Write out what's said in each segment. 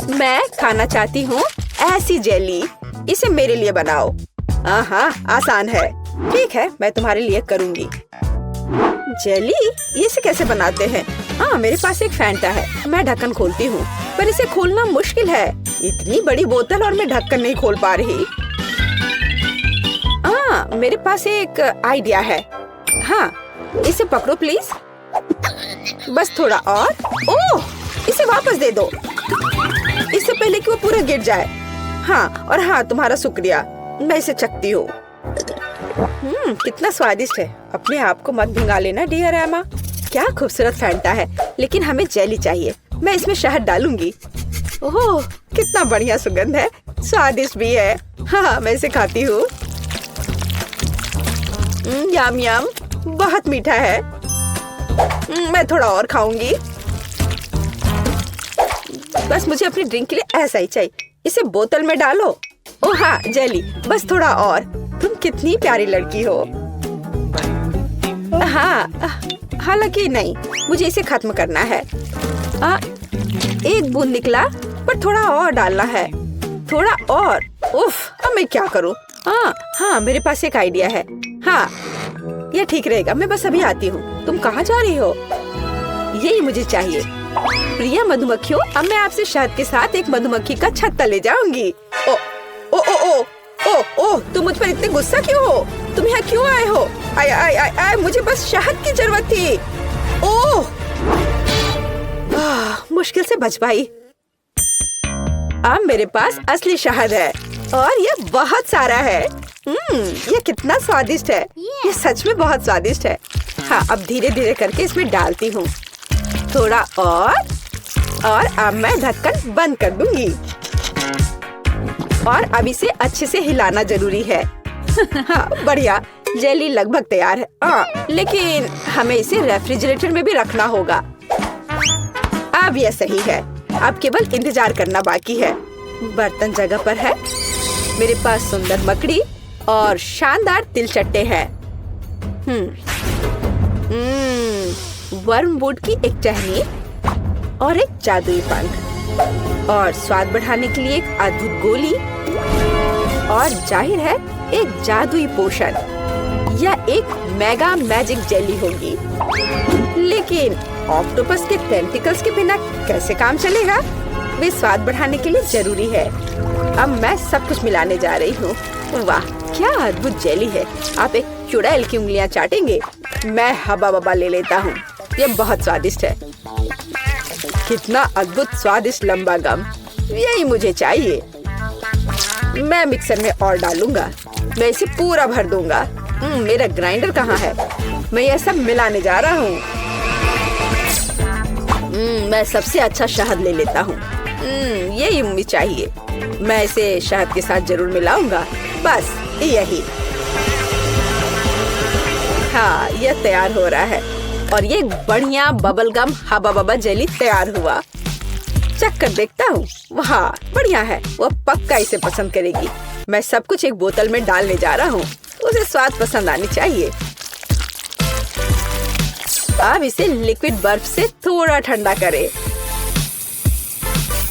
मैं खाना चाहती हूँ ऐसी जेली। इसे मेरे लिए बनाओ। हाँ, आसान है। ठीक है, मैं तुम्हारे लिए करूँगी। जेली, इसे कैसे बनाते हैं? हाँ, मेरे पास एक फैंटा है। मैं ढक्कन खोलती हूँ, पर इसे खोलना मुश्किल है। इतनी बड़ी बोतल और मैं ढक्कन नहीं खोल पा रही। हाँ, मेरे पास एक आइडिया है। हाँ, इसे पकड़ो प्लीज। बस थोड़ा और। ओह, इसे वापस दे दो, इससे पहले कि वो पूरा गिर जाए। हाँ, और हाँ, तुम्हारा शुक्रिया। मैं इसे चखती हूँ। कितना स्वादिष्ट है। अपने आप को मत भिंगा लेना डियर एमा। क्या खूबसूरत फैंटा है, लेकिन हमें जेली चाहिए। मैं इसमें शहद डालूंगी। ओह, कितना बढ़िया सुगंध है। स्वादिष्ट भी है। हाँ, मैं इसे खाती हूँ। यम यम, बहुत मीठा है। मैं थोड़ा और खाऊंगी। बस मुझे अपनी ड्रिंक के लिए ऐसा ही चाहिए। इसे बोतल में डालो। ओह हाँ, जेली, बस थोड़ा और। तुम कितनी प्यारी लड़की हो। हाँ, हालांकि नहीं, मुझे इसे खत्म करना है। एक बूंद निकला, पर थोड़ा और डालना है। थोड़ा और। उफ, अब मैं क्या करूँ? हाँ, मेरे पास एक आइडिया है। हाँ, यह ठीक रहेगा। मैं बस अभी आती हूँ। तुम कहाँ जा रही हो? यही मुझे चाहिए। प्रिय मधुमक्खियों, अब मैं आपसे शहद के साथ एक मधुमक्खी का छत्ता ले जाऊंगी। ओ ओ ओ ओ ओ ओ, तुम मुझ पर इतने गुस्सा क्यों हो? तुम यहाँ क्यों आए हो? आय आय आय आय, मुझे बस शहद की जरूरत थी। ओह, मुश्किल से बच पाई। अब मेरे पास असली शहद है और ये बहुत सारा है। ये कितना स्वादिष्ट है। ये सच में बहुत स्वादिष्ट है। हाँ, अब धीरे धीरे करके इसमें डालती हूँ। थोड़ा और अब मैं ढक्कन बंद कर दूंगी। और अब इसे अच्छे से हिलाना जरूरी है। हाँ, बढ़िया। जेली लगभग तैयार है। लेकिन हमें इसे रेफ्रिजरेटर में भी रखना होगा। अब यह सही है। अब केवल इंतजार करना बाकी है। बर्तन जगह पर है। मेरे पास सुंदर मकड़ी और शानदार तिलचट्टे हैं। वर्मवुड की एक टहनी और एक जादुई पंख और स्वाद बढ़ाने के लिए एक अद्भुत गोली और जाहिर है एक जादुई पोशन। यह एक मेगा मैजिक जेली होगी। लेकिन ऑक्टोपस के टेंटिकल्स के बिना कैसे काम चलेगा? वे स्वाद बढ़ाने के लिए जरूरी है। अब मैं सब कुछ मिलाने जा रही हूँ। वाह, क्या अद्भुत जेली है। आप एक चुड़ैल की उंगलियां चाटेंगे। मैं हबा बबा ले लेता हूँ। यह बहुत स्वादिष्ट है। कितना अद्भुत स्वादिष्ट लंबा गम। यही मुझे चाहिए। मैं मिक्सर में और डालूंगा। मैं इसे पूरा भर दूंगा। मेरा ग्राइंडर कहाँ है? मैं यह सब मिलाने जा रहा हूँ। मैं सबसे अच्छा शहद ले लेता हूँ। यही मुझे चाहिए। मैं इसे शहद के साथ जरूर मिलाऊंगा। बस यही। हाँ, यह तैयार हो रहा है और ये बढ़िया बबल गम हबा बबा जेली तैयार हुआ। चख कर देखता हूँ। वाह, बढ़िया है। वो पक्का इसे पसंद करेगी। मैं सब कुछ एक बोतल में डालने जा रहा हूँ। उसे स्वाद पसंद आनी चाहिए। अब इसे लिक्विड बर्फ से थोड़ा ठंडा करें।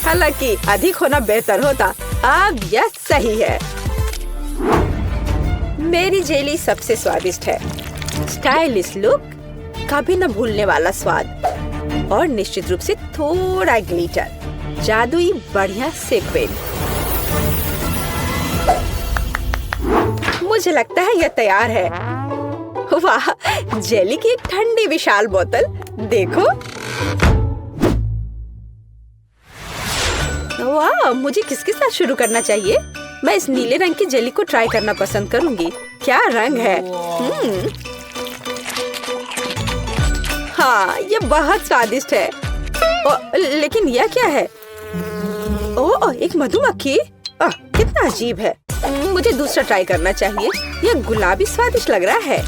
हालांकि अधिक होना बेहतर होता। अब यह सही है। मेरी जेली सबसे स्वादिष्ट है। स्टाइलिश लुक, कभी न भूलने वाला स्वाद और निश्चित रूप से थोड़ा ग्लिटर, जादुई बढ़िया सीक्वेंस। मुझे लगता है यह तैयार है। वाह, जेली की एक ठंडी विशाल बोतल देखो। वाह, मुझे किसके साथ शुरू करना चाहिए? मैं इस नीले रंग की जेली को ट्राई करना पसंद करूंगी। क्या रंग है। हाँ, ये बहुत स्वादिष्ट है। लेकिन यह क्या है? ओह, एक मधुमक्खी। कितना अजीब है। मुझे दूसरा ट्राई करना चाहिए। यह गुलाबी स्वादिष्ट लग रहा है।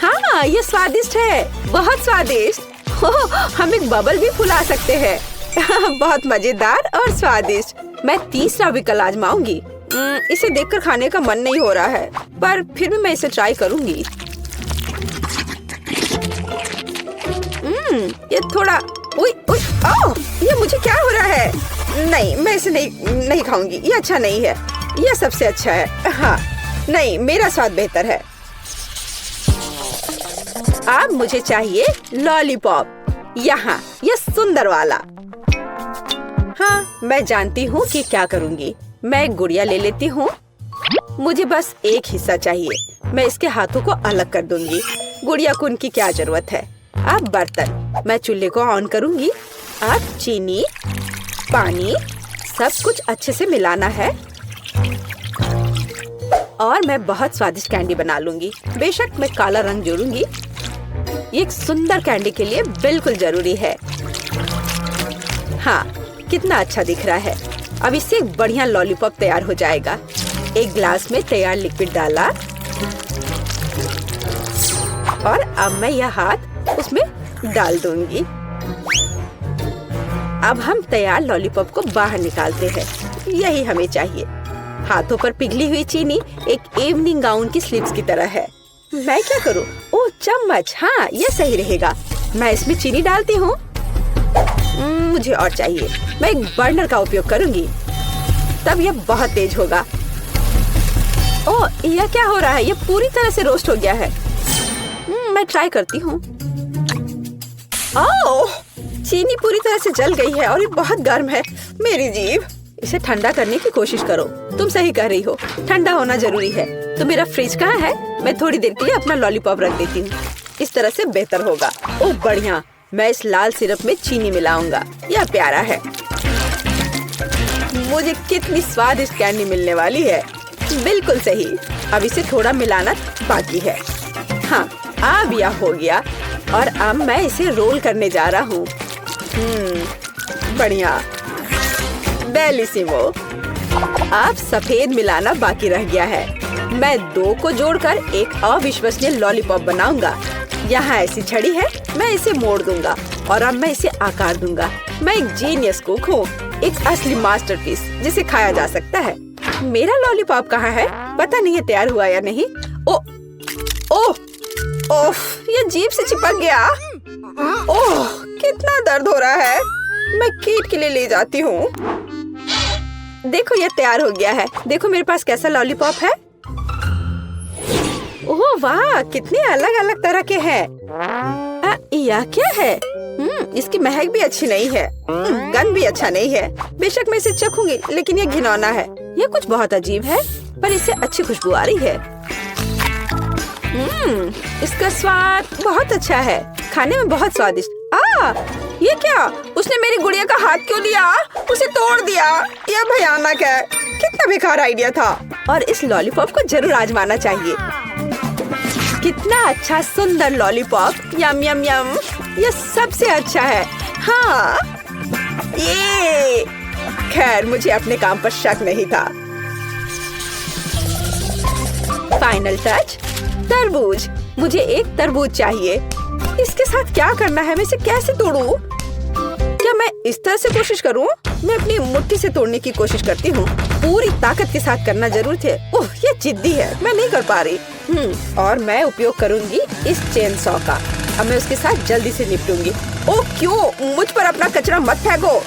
हाँ, ये स्वादिष्ट है। बहुत स्वादिष्ट। हम एक बबल भी फुला सकते हैं। बहुत मजेदार और स्वादिष्ट। मैं तीसरा विकल्प आजमाऊंगी। इसे देखकर खाने का मन नहीं हो रहा है, पर फिर भी मैं इसे ट्राई करूंगी। ये थोड़ा ये ये मुझे क्या हो रहा है? नहीं, मैं इसे नहीं खाऊंगी। ये अच्छा नहीं है। यह सबसे अच्छा है। हाँ, नहीं, मेरा स्वाद बेहतर है। अब मुझे चाहिए लॉलीपॉप। यहाँ, ये सुंदर वाला। हाँ, मैं जानती हूँ कि क्या करूँगी। मैं एक गुड़िया ले लेती हूँ। मुझे बस एक हिस्सा चाहिए। मैं इसके हाथों को अलग कर दूंगी। गुड़िया को उनकी क्या जरूरत है। अब बर्तन, मैं चूल्हे को ऑन करूँगी। अब चीनी, पानी, सब कुछ अच्छे से मिलाना है और मैं बहुत स्वादिष्ट कैंडी बना लूंगी। बेशक मैं काला रंग जोड़ूंगी। ये एक सुंदर कैंडी के लिए बिल्कुल जरूरी है। हाँ, कितना अच्छा दिख रहा है। अब इससे एक बढ़िया लॉलीपॉप तैयार हो जाएगा। एक ग्लास में तैयार लिक्विड डाला और अब मैं यह हाथ उसमें डाल दूंगी। अब हम तैयार लॉलीपॉप को बाहर निकालते हैं। यही हमें चाहिए। हाथों पर पिघली हुई चीनी एक इवनिंग गाउन की स्लीव्स की तरह है। मैं क्या करूं? ओह, चम्मच। हाँ, ये सही रहेगा। मैं इसमें चीनी डालती हूँ। मुझे और चाहिए। मैं एक बर्नर का उपयोग करूंगी, तब यह बहुत तेज होगा। ओह, यह क्या हो रहा है? यह पूरी तरह से रोस्ट हो गया है। मैं ट्राई करती हूँ। ओह, चीनी पूरी तरह से जल गई है और ये बहुत गर्म है। मेरी जीभ। इसे ठंडा करने की कोशिश करो। तुम सही कह रही हो, ठंडा होना जरूरी है। तो मेरा फ्रिज कहाँ है? मैं थोड़ी देर के लिए अपना लॉलीपॉप रख देती हूँ। इस तरह से बेहतर होगा। ओह बढ़िया। मैं इस लाल सिरप में चीनी मिलाऊंगा। यह प्यारा है। मुझे कितनी स्वादिष्ट कैंडी मिलने वाली है। बिल्कुल सही। अब इसे थोड़ा मिलाना बाकी है। हाँ, अब यह हो गया और अब मैं इसे रोल करने जा रहा हूँ। बढ़िया, बेलिसिमो। अब सफेद मिलाना बाकी रह गया है। मैं दो को जोड़कर एक अविश्वसनीय लॉलीपॉप बनाऊंगा। यहाँ ऐसी छड़ी है, मैं इसे मोड़ दूंगा और अब मैं इसे आकार दूंगा। मैं एक जीनियस कुक हूँ, एक असली मास्टरपीस जिसे खाया जा सकता है। मेरा लॉलीपॉप कहाँ है? पता नहीं है तैयार हुआ या नहीं। ओह, ये जीभ से चिपक गया। ओह, कितना दर्द हो रहा है। मैं कीट के लिए ले जाती हूँ। देखो, ये तैयार हो गया है। देखो मेरे पास कैसा लॉलीपॉप है। ओह वाह, कितने अलग अलग तरह के हैं। यह क्या है? इसकी महक भी अच्छी नहीं है। गंध भी अच्छा नहीं है। बेशक मैं इसे चखूंगी, लेकिन ये घिनौना है। यह कुछ बहुत अजीब है, पर इससे अच्छी खुशबू आ रही है। इसका स्वाद बहुत अच्छा है। खाने में बहुत स्वादिष्ट। ये क्या? उसने मेरी गुड़िया का हाथ क्यों लिया? उसे तोड़ दिया। यह भयानक है। कितना बेकार आइडिया था। और इस लॉलीपॉप को जरूर आजमाना चाहिए। कितना अच्छा सुंदर लॉलीपॉप। यम यम यम। यह सबसे अच्छा है। हाँ, ये खैर, मुझे अपने काम पर शक नहीं था। फाइनल टच, तरबूज। मुझे एक तरबूज चाहिए। इसके साथ क्या करना है? मैं इसे कैसे तोड़ूं? क्या मैं इस तरह से कोशिश करूं? मैं अपनी मुट्ठी से तोड़ने की कोशिश करती हूँ। पूरी ताकत के साथ करना जरूर थे। ओह, ये जिद्दी है। मैं नहीं कर पा रही। और मैं उपयोग करूंगी इस चेन सॉ का। अब मैं उसके साथ जल्दी से निपटूंगी। ओह क्यों? मुझ पर अपना कचरा मत फेंको।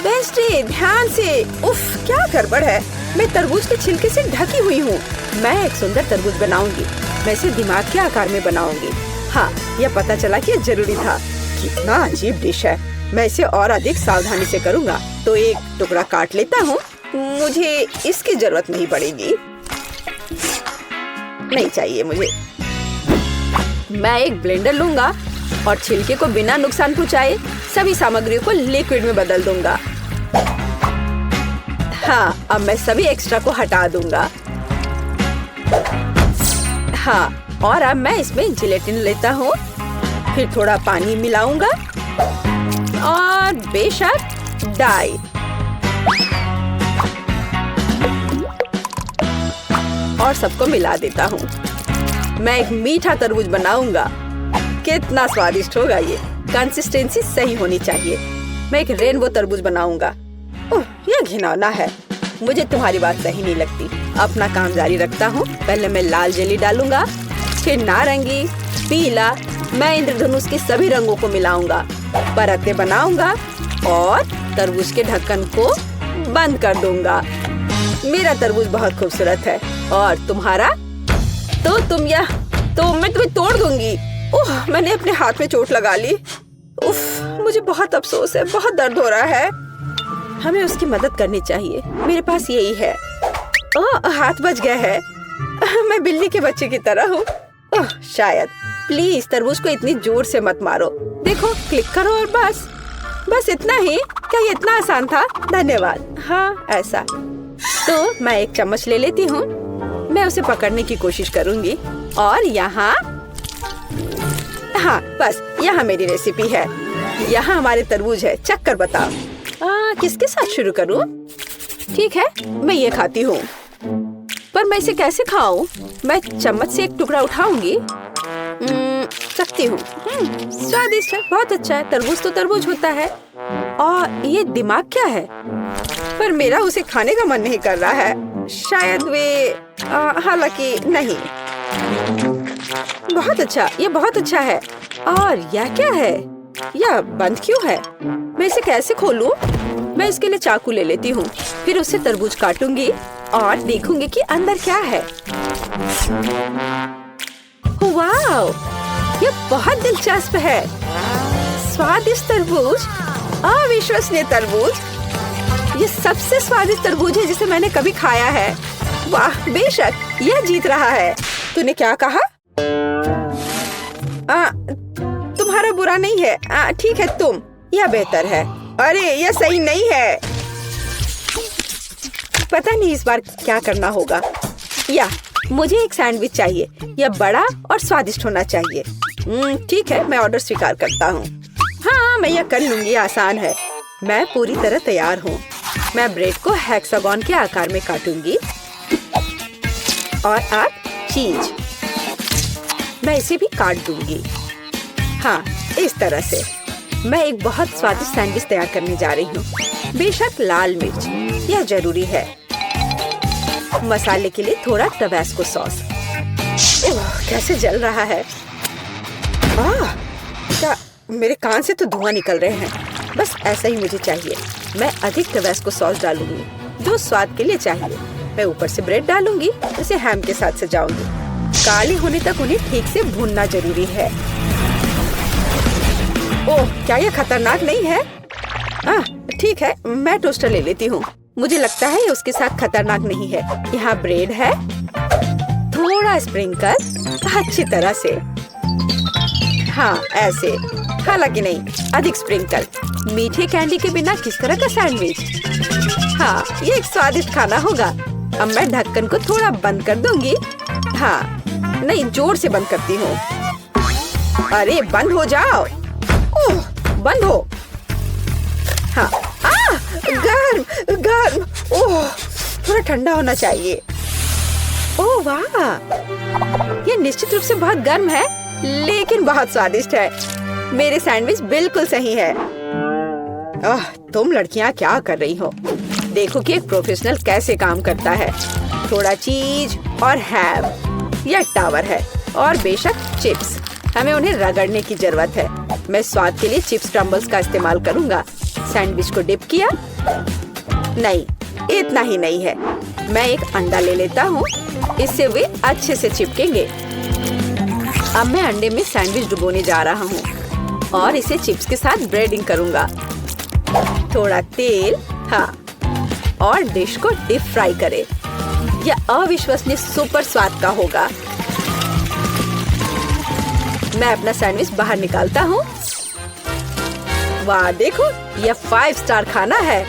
वेंसडे, ध्यान से। उफ, क्या गड़बड़ है। मैं तरबूज के छिलके से ढकी हुई हूँ। मैं एक सुंदर तरबूज बनाऊंगी। मैं इसे दिमाग के आकार में बनाऊंगी। हाँ, यह पता चला कि यह जरूरी था। कितना अजीब डिश है। मैं इसे और अधिक सावधानी से करूँगा। तो एक टुकड़ा काट लेता हूँ। मुझे इसकी जरूरत नहीं पड़ेगी। नहीं चाहिए मुझे। मैं एक ब्लेंडर लूंगा और छिलके को बिना नुकसान पहुँचाए सभी सामग्रियों को लिक्विड में बदल दूंगा। हाँ, अब मैं सभी एक्स्ट्रा को हटा दूंगा। हाँ, और अब मैं इसमें जिलेटिन लेता हूँ। फिर थोड़ा पानी मिलाऊंगा और बेशक डाई। और सबको मिला देता हूँ। मैं एक मीठा तरबूज बनाऊंगा। कितना स्वादिष्ट होगा ये। कंसिस्टेंसी सही होनी चाहिए। मैं एक रेनबो तरबूज बनाऊंगा। ओह, यह घिनौना है। मुझे तुम्हारी बात सही नहीं लगती। अपना काम जारी रखता हूँ। पहले मैं लाल जेली डालूंगा, फिर नारंगी, पीला। मैं इंद्रधनुष के सभी रंगों को मिलाऊंगा, परतें बनाऊंगा और तरबूज के ढक्कन को बंद कर दूंगा। मेरा तरबूज बहुत खूबसूरत है और तुम्हारा? तो मैं तुम्हें तोड़ दूंगी। ओह, मैंने अपने हाथ में चोट लगा ली। उफ, मुझे बहुत अफसोस है, बहुत दर्द हो रहा है। हमें उसकी मदद करनी चाहिए। मेरे पास यही है। ओह, हाथ बच गया है। मैं बिल्ली के बच्चे की तरह हूँ। ओह, शायद। प्लीज तरबूज को इतनी जोर से मत मारो। देखो, क्लिक करो और बस इतना ही। क्या ये इतना आसान था? धन्यवाद। हाँ, ऐसा। तो मैं एक चम्मच ले लेती हूँ। मैं उसे पकड़ने की कोशिश करूंगी और यहाँ, हाँ, बस यहाँ मेरी रेसिपी है। यहाँ हमारे तरबूज है। चख कर बताओ। किसके साथ शुरू करूँ? ठीक है, मैं ये खाती हूँ। पर मैं इसे कैसे खाऊं? मैं चम्मच से एक टुकड़ा उठाऊंगी। चखती हूँ। स्वादिष्ट है, बहुत अच्छा है। तरबूज तो तरबूज होता है। और ये दिमाग क्या है? पर मेरा उसे खाने का मन नहीं कर रहा है। शायद हालांकि नहीं। बहुत अच्छा, ये बहुत अच्छा है। और यह क्या है? यह बंद क्यों है? मैं इसे कैसे खोलूं? मैं इसके लिए चाकू ले लेती हूँ। फिर उससे तरबूज काटूंगी और देखूंगी कि अंदर क्या है। वाओ, ये बहुत दिलचस्प है। स्वादिष्ट तरबूज, अविश्वसनीय तरबूज। ये सबसे स्वादिष्ट तरबूज है जिसे मैंने कभी खाया है। वाह, बेशक यह जीत रहा है। तूने क्या कहा? तुम्हारा बुरा नहीं है। ठीक है, तुम। यह बेहतर है। अरे, यह सही नहीं है। पता नहीं इस बार क्या करना होगा। मुझे एक सैंडविच चाहिए। यह बड़ा और स्वादिष्ट होना चाहिए। ठीक है, मैं ऑर्डर स्वीकार करता हूँ। हाँ, मैं यह कर लूंगी। आसान है। मैं पूरी तरह तैयार हूँ। मैं ब्रेड को हेक्सागोन के आकार में काटूंगी और अब चीज। मैं इसे भी काट दूंगी। हाँ, इस तरह से। मैं एक बहुत स्वादिष्ट सैंडविच तैयार करने जा रही हूँ। बेशक लाल मिर्च, यह जरूरी है। मसाले के लिए थोड़ा टबास्को सॉस। कैसे जल रहा है। क्या मेरे कान से तो धुआं निकल रहे हैं। बस ऐसा ही मुझे चाहिए। मैं अधिक टबास्को सॉस डालूंगी जो स्वाद के लिए चाहिए। मैं ऊपर से ब्रेड डालूंगी, इसे हैम के साथ सजाऊंगी। काले होने तक उन्हें ठीक से भूनना जरूरी है। ओह, क्या यह खतरनाक नहीं है? ठीक है, मैं टोस्टर ले लेती हूँ। मुझे लगता है ये उसके साथ खतरनाक नहीं है। यहाँ ब्रेड है, थोड़ा स्प्रिंकल अच्छी तरह से। हाँ, ऐसे। हालांकि नहीं, अधिक स्प्रिंकल। मीठे कैंडी के बिना किस तरह का सैंडविच? हाँ, ये एक स्वादिष्ट खाना होगा। अब मैं ढक्कन को थोड़ा बंद कर दूंगी। हाँ, नहीं, जोर से बंद करती हूँ। अरे, बंद हो जाओ। ओह, बंद हो। हाँ, गर्म गर्म। ओह, थोड़ा ठंडा होना चाहिए। ओह वाह, ये निश्चित रूप से बहुत गर्म है, लेकिन बहुत स्वादिष्ट है। मेरे सैंडविच बिल्कुल सही है। तुम लड़कियां क्या कर रही हो? देखो कि एक प्रोफेशनल कैसे काम करता है। थोड़ा चीज और हैम। यह टावर है और बेशक चिप्स। हमें उन्हें रगड़ने की जरूरत है। मैं स्वाद के लिए चिप्स क्रम्बल्स का इस्तेमाल करूंगा। सैंडविच को डिप किया। नहीं, इतना ही नहीं है। मैं एक अंडा ले लेता हूँ, इससे वे अच्छे से चिपकेंगे। अब मैं अंडे में सैंडविच डुबोने जा रहा हूँ और इसे चिप्स के साथ ब्रेडिंग करूंगा। थोड़ा तेल, हाँ, और डिश को डीप फ्राई करें। यह अविश्वसनीय सुपर स्वाद का होगा। मैं अपना सैंडविच बाहर निकालता हूँ। वाह, देखो, यह 5 स्टार खाना है।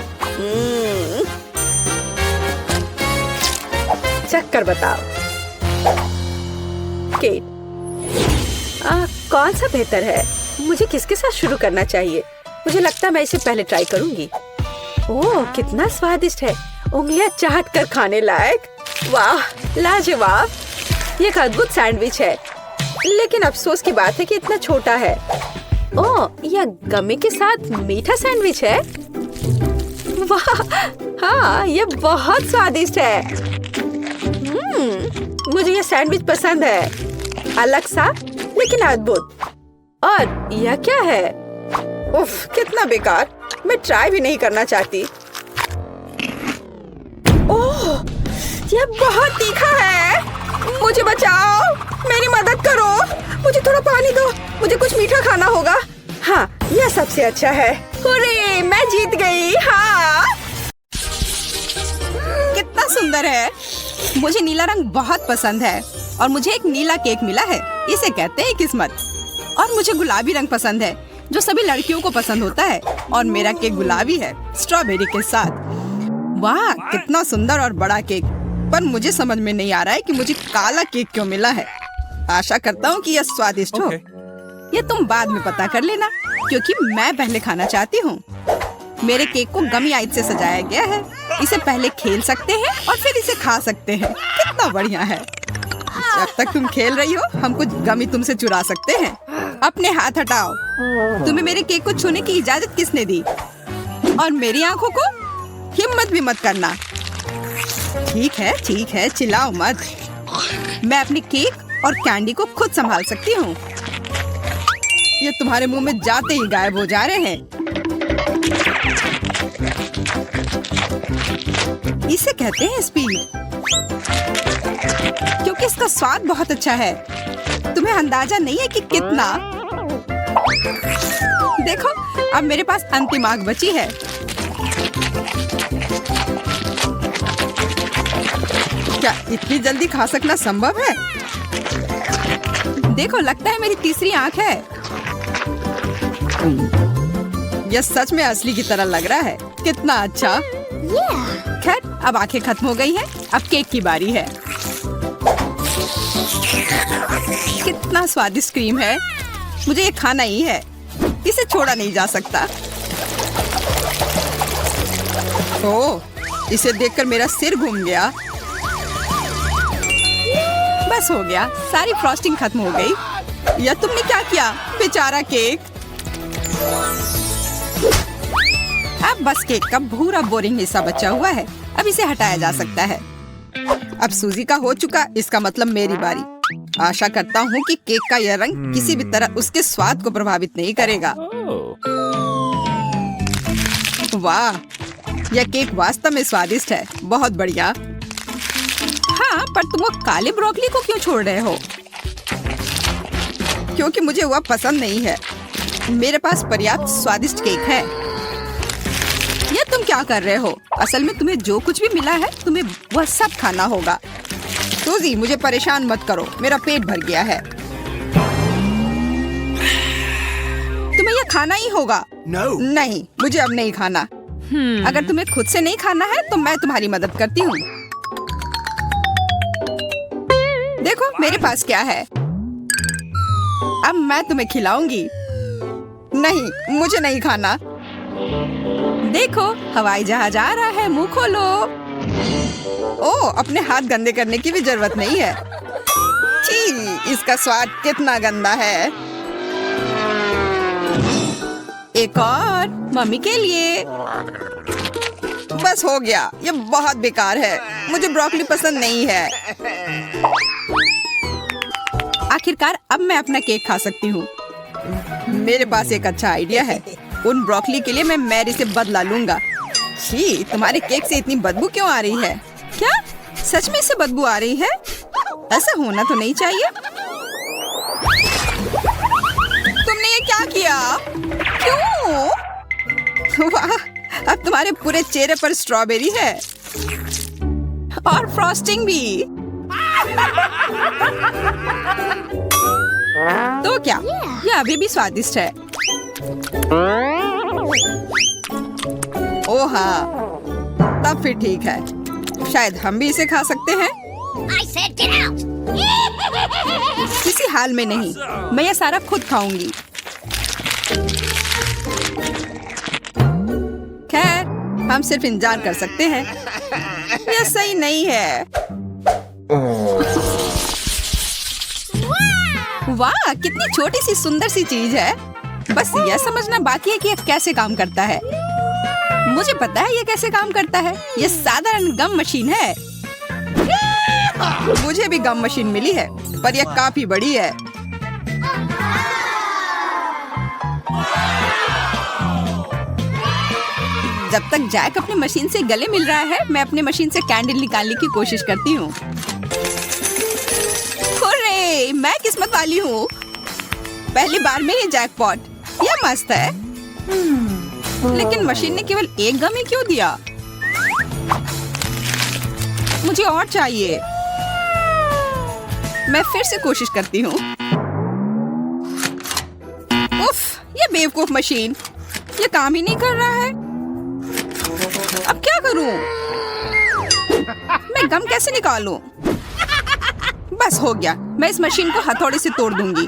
चख कर बताओ। केट, कौन सा बेहतर है? मुझे किसके साथ शुरू करना चाहिए? मुझे लगता है मैं इसे पहले ट्राई करूंगी। ओह, कितना स्वादिष्ट है। उंगलियां चाट कर खाने लायक। वाह, लाजवाब। ये एक अद्भुत सैंडविच है, लेकिन अफसोस की बात है कि इतना छोटा है। ओह, यह गमी के साथ मीठा सैंडविच है। वाह, हाँ, यह बहुत स्वादिष्ट है। मुझे यह सैंडविच पसंद है। अलग सा, लेकिन अद्भुत। और यह क्या है? उफ, कितना बेकार। मैं ट्राई भी नहीं करना चाहती। ओह, यह बहुत तीखा है। मुझे बचाओ, मेरी मदद करो। मुझे थोड़ा पानी दो, मुझे कुछ मीठा खाना होगा। हाँ, यह सबसे अच्छा है। हुर्रे, मैं जीत गई। हाँ, कितना सुंदर है। मुझे नीला रंग बहुत पसंद है और मुझे एक नीला केक मिला है। इसे कहते हैं किस्मत। और मुझे गुलाबी रंग पसंद है, जो सभी लड़कियों को पसंद होता है। और मेरा केक गुलाबी है, स्ट्रॉबेरी के साथ। वाह, कितना सुंदर और बड़ा केक। पर मुझे समझ में नहीं आ रहा है कि मुझे काला केक क्यों मिला है। आशा करता हूँ कि यह स्वादिष्ट हो। ये तुम बाद में पता कर लेना, क्योंकि मैं पहले खाना चाहती हूँ। मेरे केक को गमी आइस से सजाया गया है। इसे पहले खेल सकते हैं और फिर इसे खा सकते हैं। कितना बढ़िया है। जब तक तुम खेल रही हो, हम कुछ गमी तुमसे चुरा सकते हैं। अपने हाथ हटाओ। तुम्हें मेरे केक को छूने की इजाजत किसने दी? और मेरी आंखों को हिम्मत भी मत करना। ठीक है, चिल्लाओ मत। मैं अपने केक और कैंडी को खुद संभाल सकती हूँ। ये तुम्हारे मुंह में जाते ही गायब हो जा रहे हैं। इसे कहते हैं स्पीड, क्योंकि इसका स्वाद बहुत अच्छा है। तुम्हें अंदाजा नहीं है कि कितना। देखो, अब मेरे पास अंतिम आग बची है। क्या इतनी जल्दी खा सकना संभव है? देखो, लगता है मेरी तीसरी आंख है। यह सच में असली की तरह लग रहा है। कितना अच्छा। खैर, अब आंखें खत्म हो गई हैं। अब केक की बारी है। कितना स्वादिष्ट क्रीम है। मुझे ये खाना ही है। इसे छोड़ा नहीं जा सकता। ओह, इसे देखकर मेरा सिर घूम गया। बस हो गया, सारी फ्रॉस्टिंग खत्म हो गई। या तुमने क्या किया, बेचारा केक। अब बस केक का भूरा बोरिंग हिस्सा बचा हुआ है। अब इसे हटाया जा सकता है। अब सूजी का हो चुका, इसका मतलब मेरी बारी। आशा करता हूँ कि केक का यह रंग किसी भी तरह उसके स्वाद को प्रभावित नहीं करेगा। वाह, यह केक वास्तव में स्वादिष्ट है। बहुत बढ़िया। हाँ, पर तुम वो काले ब्रोकली को क्यों छोड़ रहे हो? क्योंकि मुझे वह पसंद नहीं है। मेरे पास पर्याप्त स्वादिष्ट केक है। ये तुम क्या कर रहे हो? असल में तुम्हें जो कुछ भी मिला है, तुम्हें वह सब खाना होगा। सूजी, मुझे परेशान मत करो, मेरा पेट भर गया है। तुम्हें यह खाना ही होगा। नहीं, मुझे अब नहीं खाना। अगर तुम्हें खुद से नहीं खाना है, तो मैं तुम्हारी मदद करती हूँ। देखो, मेरे पास क्या है। अब मैं तुम्हें खिलाऊंगी। नहीं, मुझे नहीं खाना। देखो, हवाई जहाज आ रहा है, मुंह खोलो। ओह, अपने हाथ गंदे करने की भी जरूरत नहीं है। छी, इसका स्वाद कितना गंदा है। एक और मम्मी के लिए। बस हो गया, ये बहुत बेकार है। मुझे ब्रोकली पसंद नहीं है। आखिरकार अब मैं अपना केक खा सकती हूँ। मेरे पास एक अच्छा आइडिया है। उन ब्रोकली के लिए मैं मैरी से बदला लूंगा। छी, तुम्हारे केक से इतनी बदबू क्यों आ रही है? क्या सच में इससे बदबू आ रही है? ऐसा होना तो नहीं चाहिए। तुमने ये क्या किया? क्यों? वाह, अब तुम्हारे पूरे चेहरे पर स्ट्रॉबेरी है और फ्रॉस्टिंग भी। तो क्या यह अभी भी स्वादिष्ट है? ओह हाँ, तब फिर ठीक है। शायद हम भी इसे खा सकते हैं। किसी हाल में नहीं, मैं ये सारा खुद खाऊंगी। खैर, हम सिर्फ इंतजार कर सकते हैं। यह सही नहीं है। वाह, कितनी छोटी सी सुंदर सी चीज है। बस यह समझना बाकी है कि यह कैसे काम करता है। मुझे पता है यह कैसे काम करता है। यह साधारण गम मशीन है। मुझे भी गम मशीन मिली है, पर यह काफी बड़ी है। जब तक जैक अपनी मशीन से गले मिल रहा है, मैं अपनी मशीन से कैंडल निकालने की कोशिश करती हूँ। हुर्रे, मैं किस्मत वाली हूँ। पहली बार में ये जैकपॉट। ये मस्त है। लेकिन मशीन ने केवल एक गम ही क्यों दिया? मुझे और चाहिए। मैं फिर से कोशिश करती हूँ। उफ, ये बेवकूफ मशीन, ये काम ही नहीं कर रहा है। अब क्या करूं? मैं गम कैसे निकालूं? बस हो गया, मैं इस मशीन को हथौड़े से तोड़ दूंगी।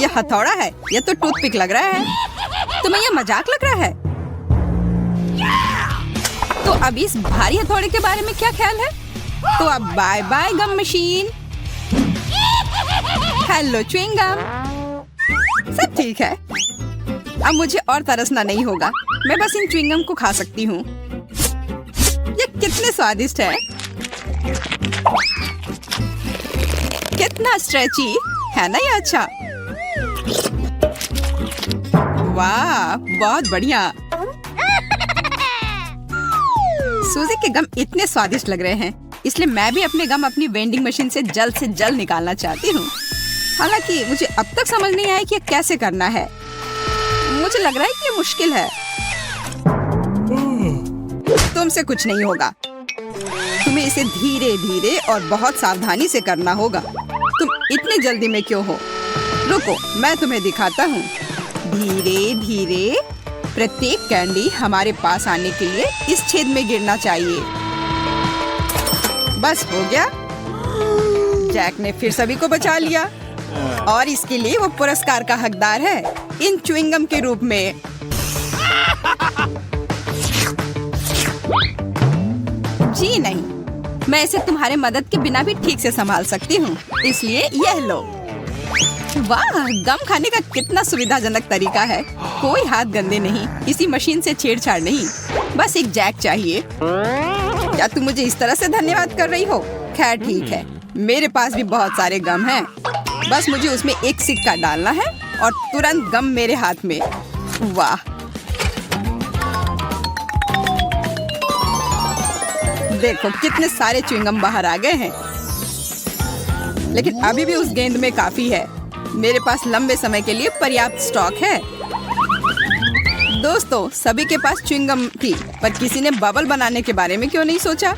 ये हथौड़ा है, ये तो टूथपिक लग रहा है। तुम्हें ये मजाक लग रहा है? तो अब इस भारी हथौड़े के बारे में क्या ख्याल है? तो अब bye bye gum machine. Hello chewing gum. सब ठीक है। अब मुझे और तरसना नहीं होगा। मैं बस इन च्युइंग गम को खा सकती हूँ। ये कितने स्वादिष्ट है। कितना स्ट्रेची है ना ये। अच्छा, वाह, बहुत बढ़िया। सूजी के गम इतने स्वादिष्ट लग रहे हैं, इसलिए मैं भी अपने गम अपनी वेंडिंग मशीन से जल्द निकालना चाहती हूँ। हालांकि मुझे अब तक समझ नहीं आया कि ये कैसे करना है। मुझे लग रहा है कि ये मुश्किल है। तुमसे कुछ नहीं होगा। तुम्हें इसे धीरे धीरे और बहुत सावधानी से करना होगा। तुम इतनी जल्दी में क्यों हो? रुको, मैं तुम्हें दिखाता हूँ। धीरे धीरे प्रत्येक कैंडी हमारे पास आने के लिए इस छेद में गिरना चाहिए। बस हो गया। जैक ने फिर सभी को बचा लिया और इसके लिए वो पुरस्कार का हकदार है, इन च्युइंग गम के रूप में। जी नहीं, मैं इसे तुम्हारे मदद के बिना भी ठीक से संभाल सकती हूँ, इसलिए यह लो। वाह, गम खाने का कितना सुविधाजनक तरीका है। कोई हाथ गंदे नहीं, किसी मशीन से छेड़छाड़ नहीं, बस एक जैक चाहिए। क्या तुम मुझे इस तरह से धन्यवाद कर रही हो? खैर ठीक है, मेरे पास भी बहुत सारे गम हैं। बस मुझे उसमें एक सिक्का डालना है और तुरंत गम मेरे हाथ में। वाह, देखो कितने सारे च्युइंगम बाहर आ गए हैं। लेकिन अभी भी उस गेंद में काफी है। मेरे पास लंबे समय के लिए पर्याप्त स्टॉक है। दोस्तों, सभी के पास च्युइंगम थी, पर किसी ने बबल बनाने के बारे में क्यों नहीं सोचा?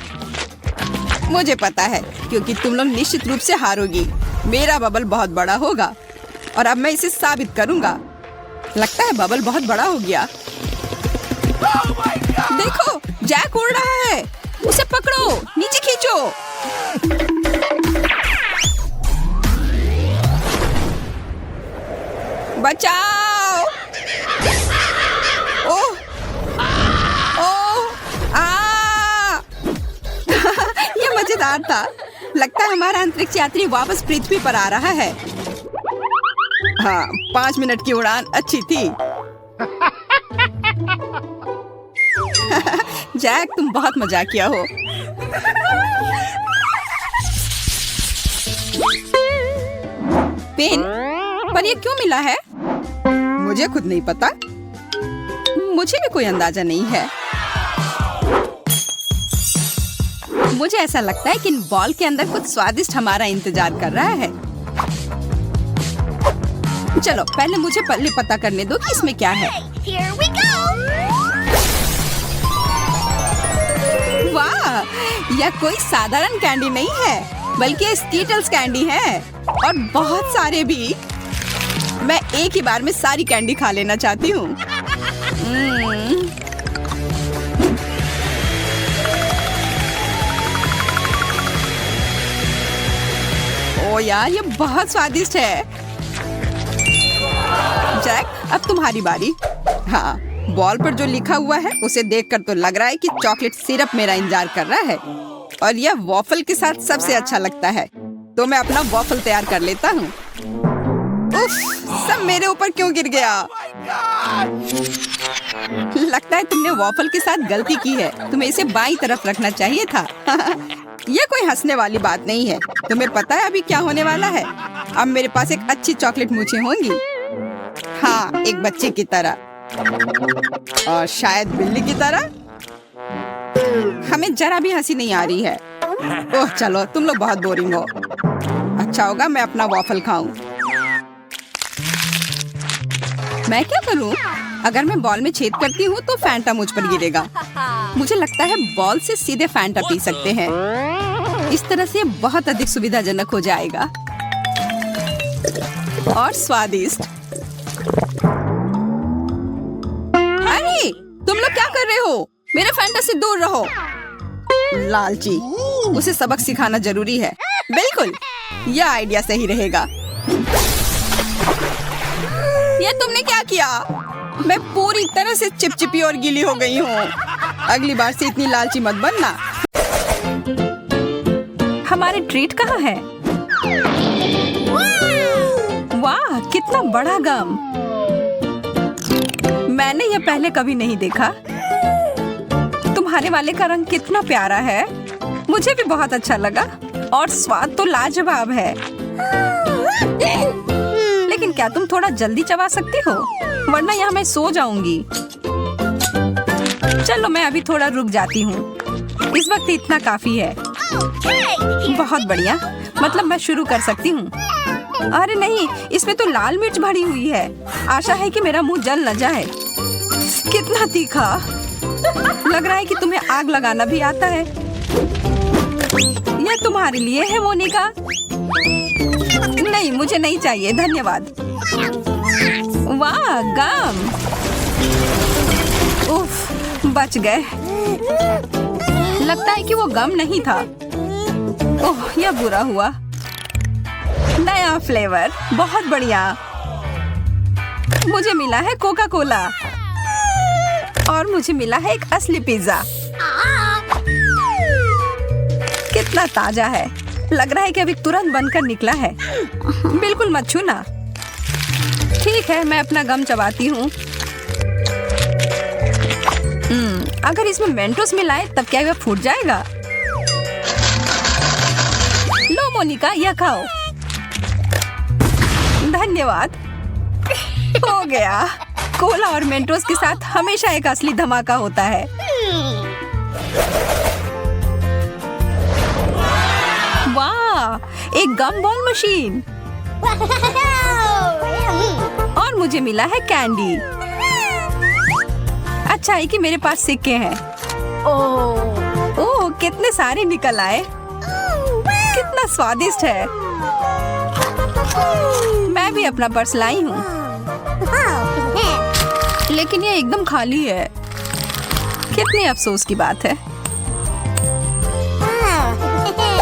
मुझे पता है, क्योंकि तुम लोग निश्चित रूप से हारोगी। मेरा बबल बहुत बड़ा होगा और अब मैं इसे साबित करूंगा। लगता है बबल बहुत बड़ा हो गया। देखो, जैक उड़ रहा है। उसे पकड़ो, नीचे खींचो। बचाओ! ओह! ओह! ये मजेदार था। लगता है हमारा अंतरिक्ष यात्री वापस पृथ्वी पर आ रहा है। हाँ, 5 मिनट की उड़ान अच्छी थी। जैक, तुम बहुत मजाकिया हो। पेन, पर ये क्यों मिला है? मुझे खुद नहीं पता। मुझे भी कोई अंदाजा नहीं है। मुझे ऐसा लगता है कि इन बॉल के अंदर कुछ स्वादिष्ट हमारा इंतजार कर रहा है। चलो, पहले मुझे पहले पता करने दो कि इसमें क्या है। Here we go! वाह, यह कोई साधारण कैंडी नहीं है, बल्कि स्कीटल्स कैंडी है और बहुत सारे भी। मैं एक ही बार में सारी कैंडी खा लेना चाहती हूँ। ओ यार, ये बहुत स्वादिष्ट है। जैक, अब तुम्हारी बारी। हाँ, बॉल पर जो लिखा हुआ है उसे देखकर तो लग रहा है कि चॉकलेट सिरप मेरा इंतजार कर रहा है और यह वॉफल के साथ सबसे अच्छा लगता है। तो मैं अपना वॉफल तैयार कर लेता हूँ। उफ, सब मेरे ऊपर क्यों गिर गया? लगता है तुमने वॉफल के साथ गलती की है। तुम्हें इसे बाईं तरफ रखना चाहिए था। ये कोई हंसने वाली बात नहीं है। तुम्हें पता है अभी क्या होने वाला है? अब मेरे पास एक अच्छी चॉकलेट मूछें होंगी। हाँ, एक बच्चे की तरह। और शायद बिल्ली की तरह। हमें जरा भी हंसी नहीं आ रही है। ओह चलो, तुम लोग बहुत बोरिंग हो। अच्छा होगा मैं अपना वॉफल खाऊं। मैं क्या करूं? अगर मैं बॉल में छेद करती हूँ तो फैंटा मुझ पर गिरेगा। मुझे लगता है बॉल से सीधे फैंटा पी सकते हैं। इस तरह से बहुत अधिक सुविधाजनक हो जाएगा और स्वादिष्ट। अरे तुम लोग क्या कर रहे हो? मेरे फैंटा से दूर रहो। लालची, उसे सबक सिखाना जरूरी है। बिल्कुल, यह आइडिया सही रहेगा। ये तुमने क्या किया? मैं पूरी तरह से चिपचिपी और गीली हो गई हूँ। अगली बार से इतनी लालची मत बनना। हमारे ट्रीट कहाँ है? वाह, कितना बड़ा गम। मैंने यह पहले कभी नहीं देखा। तुम्हारे वाले का रंग कितना प्यारा है। मुझे भी बहुत अच्छा लगा और स्वाद तो लाजवाब है। लेकिन क्या तुम थोड़ा जल्दी चबा सकती हो? वरना यहाँ मैं सो जाऊंगी। चलो मैं अभी थोड़ा रुक जाती हूँ। इस वक्त इतना काफी है। बहुत बढ़िया, मतलब मैं शुरू कर सकती हूँ। अरे नहीं, इसमें तो लाल मिर्च भरी हुई है। आशा है कि मेरा मुंह जल न जाए। कितना तीखा! लग रहा है कि तुम्हें आग लगाना भी आता है। यह तुम्हारे लिए है मोनिका। नहीं, मुझे नहीं चाहिए, धन्यवाद। वाह, गम! उफ, बच गए। लगता है कि वो गम नहीं था। ओह, यह बुरा हुआ। नया फ्लेवर, बहुत बढ़िया। मुझे मिला है कोका कोला और मुझे मिला है एक असली पिज्जा। कितना ताजा है। लग रहा है कि अभी तुरंत बनकर निकला है। बिल्कुल मत छूना। ठीक है, मैं अपना गम चबाती हूँ। अगर इसमें मेंटोस मिलाए तब क्या यह फूट जाएगा? लो मोनिका, यह खाओ। धन्यवाद। हो गया। कोला और मेंटोस के साथ हमेशा एक असली धमाका होता है। वाह, एक गम बॉल मशीन। और मुझे मिला है कैंडी। अच्छा है कि मेरे पास सिक्के हैं। ओह, कितने सारे निकल आए। कितना स्वादिष्ट है। मैं भी अपना पर्स लाई हूँ, लेकिन ये एकदम खाली है। कितने अफसोस की बात है।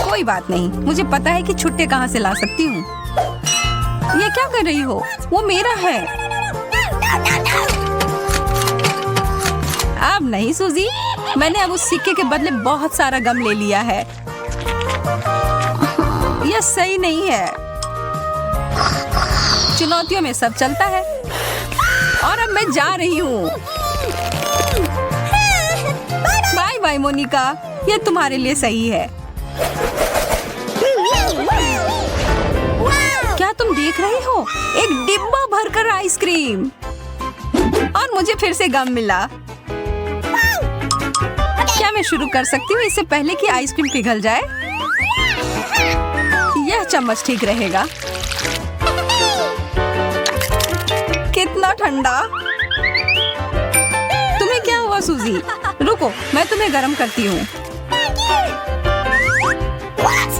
कोई बात नहीं, मुझे पता है कि छुट्टे कहाँ से ला सकती हूँ। ये क्या कर रही हो? वो मेरा है। अब नहीं सूजी, मैंने अब उस सिक्के के बदले बहुत सारा गम ले लिया है। यह सही नहीं है। चुनौतियों में सब चलता है। और अब मैं जा रही हूँ। बाय बाय मोनिका, यह तुम्हारे लिए सही है। क्या तुम देख रही हो? एक डिब्बा भरकर आइसक्रीम। और मुझे फिर से गम मिला। क्या मैं शुरू कर सकती हूँ इससे पहले कि आइसक्रीम पिघल जाए? यह चम्मच ठीक रहेगा। कितना ठंडा। तुम्हें क्या हुआ सूजी? रुको, मैं तुम्हें गर्म करती हूँ।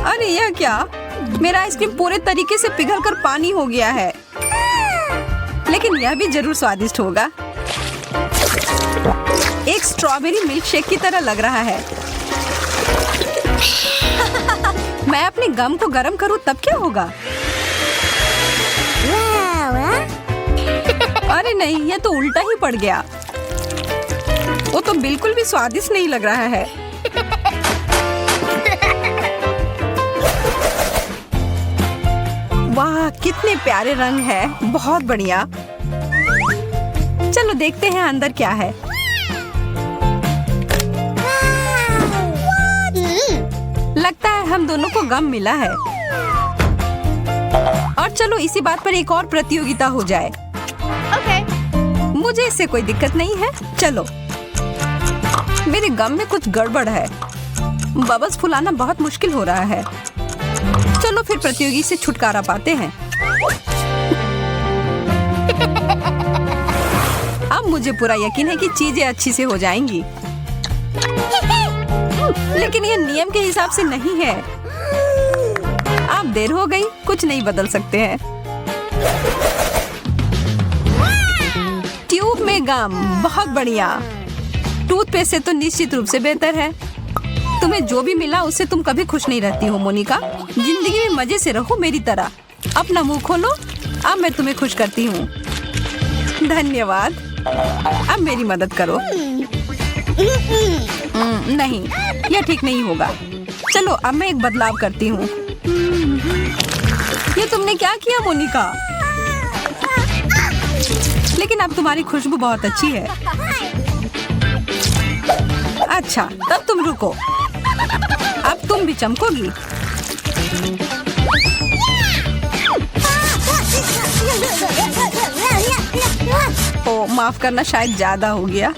अरे यह क्या? मेरा आइसक्रीम पूरे तरीके से पिघलकर पानी हो गया है। लेकिन यह भी जरूर स्वादिष्ट होगा। एक स्ट्रॉबेरी मिल्क शेक की तरह लग रहा है। मैं अपने गम को गर्म करूं तब क्या होगा? अरे नहीं, यह तो उल्टा ही पड़ गया। वो तो बिल्कुल भी स्वादिष्ट नहीं लग रहा है। वाह, कितने प्यारे रंग है। बहुत बढ़िया। चलो देखते हैं अंदर क्या है। लगता है हम दोनों को गम मिला है। और चलो इसी बात पर एक और प्रतियोगिता हो जाए। मुझे इससे कोई दिक्कत नहीं है। चलो, मेरे गम में कुछ गड़बड़ है। बबल्स फुलाना बहुत मुश्किल हो रहा है। चलो फिर प्रतियोगी से छुटकारा पाते हैं। अब मुझे पूरा यकीन है कि चीजें अच्छी से हो जाएंगी, लेकिन ये नियम के हिसाब से नहीं है। अब देर हो गई, कुछ नहीं बदल सकते हैं। ट्यूब में गम, बहुत बढ़िया। टूथपेस्ट से तो निश्चित रूप से बेहतर है। तुम्हें जो भी मिला उससे तुम कभी खुश नहीं रहती हो मोनिका। जिंदगी में मजे से रहो मेरी तरह। अपना मुंह खोलो, अब मैं तुम्हें खुश करती हूँ। धन्यवाद। अब मेरी मदद करो। नहीं, यह ठीक नहीं होगा। चलो अब मैं एक बदलाव करती हूँ। ये तुमने क्या किया मोनिका? लेकिन अब तुम्हारी खुशबू बहुत अच्छी है। अच्छा, तब तुम रुको। अब तुम भी चमकोगी। ओ, माफ करना, शायद ज्यादा हो गया।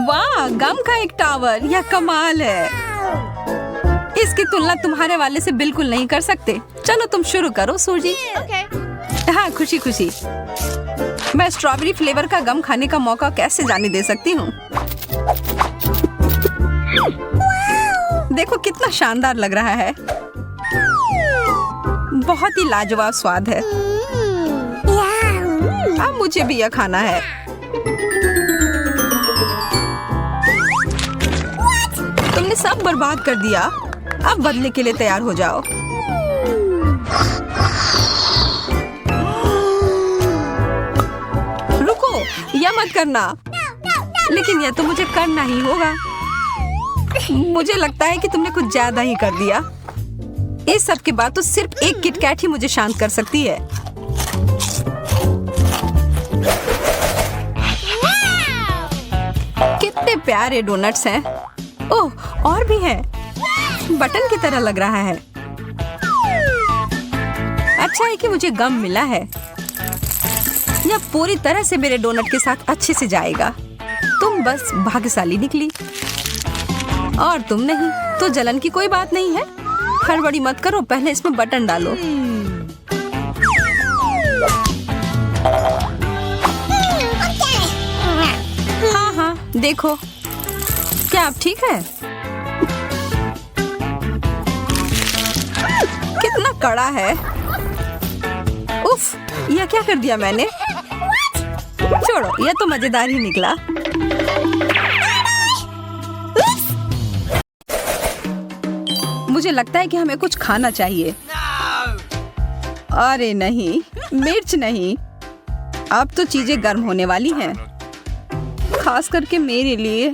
वाह, गम का एक टावर, यह कमाल है। इसकी तुलना तुम्हारे वाले से बिल्कुल नहीं कर सकते। चलो तुम शुरू करो सूजी। हाँ, खुशी खुशी। मैं स्ट्रॉबेरी फ्लेवर का गम खाने का मौका कैसे जाने दे सकती हूँ। देखो कितना शानदार लग रहा है। बहुत ही लाजवाब स्वाद है। अब मुझे भी यह खाना है। तुमने सब बर्बाद कर दिया। अब बदले के लिए तैयार हो जाओ। रुको, यह मत करना। लेकिन यह तो मुझे करना ही होगा। मुझे लगता है कि तुमने कुछ ज्यादा ही कर दिया। इस सब के बाद तो सिर्फ एक किटकैट ही मुझे शांत कर सकती है। कितने प्यारे डोनट्स हैं। ओह, और भी है। बटन की तरह लग रहा है। अच्छा है कि मुझे गम मिला है। यह पूरी तरह से मेरे डोनट के साथ अच्छे से जाएगा। तुम बस भाग्यशाली निकली और तुम नहीं, तो जलन की कोई बात नहीं है। हड़बड़ी मत करो, पहले इसमें बटन डालो। हाँ हाँ, देखो क्या अब ठीक है? कितना कड़ा है। उफ, यह क्या कर दिया मैंने? छोड़ो, यह तो मजेदार ही निकला। मुझे लगता है कि हमें कुछ खाना चाहिए। अरे नहीं, मिर्च नहीं। अब तो चीजें गर्म होने वाली हैं, खास करके मेरे लिए।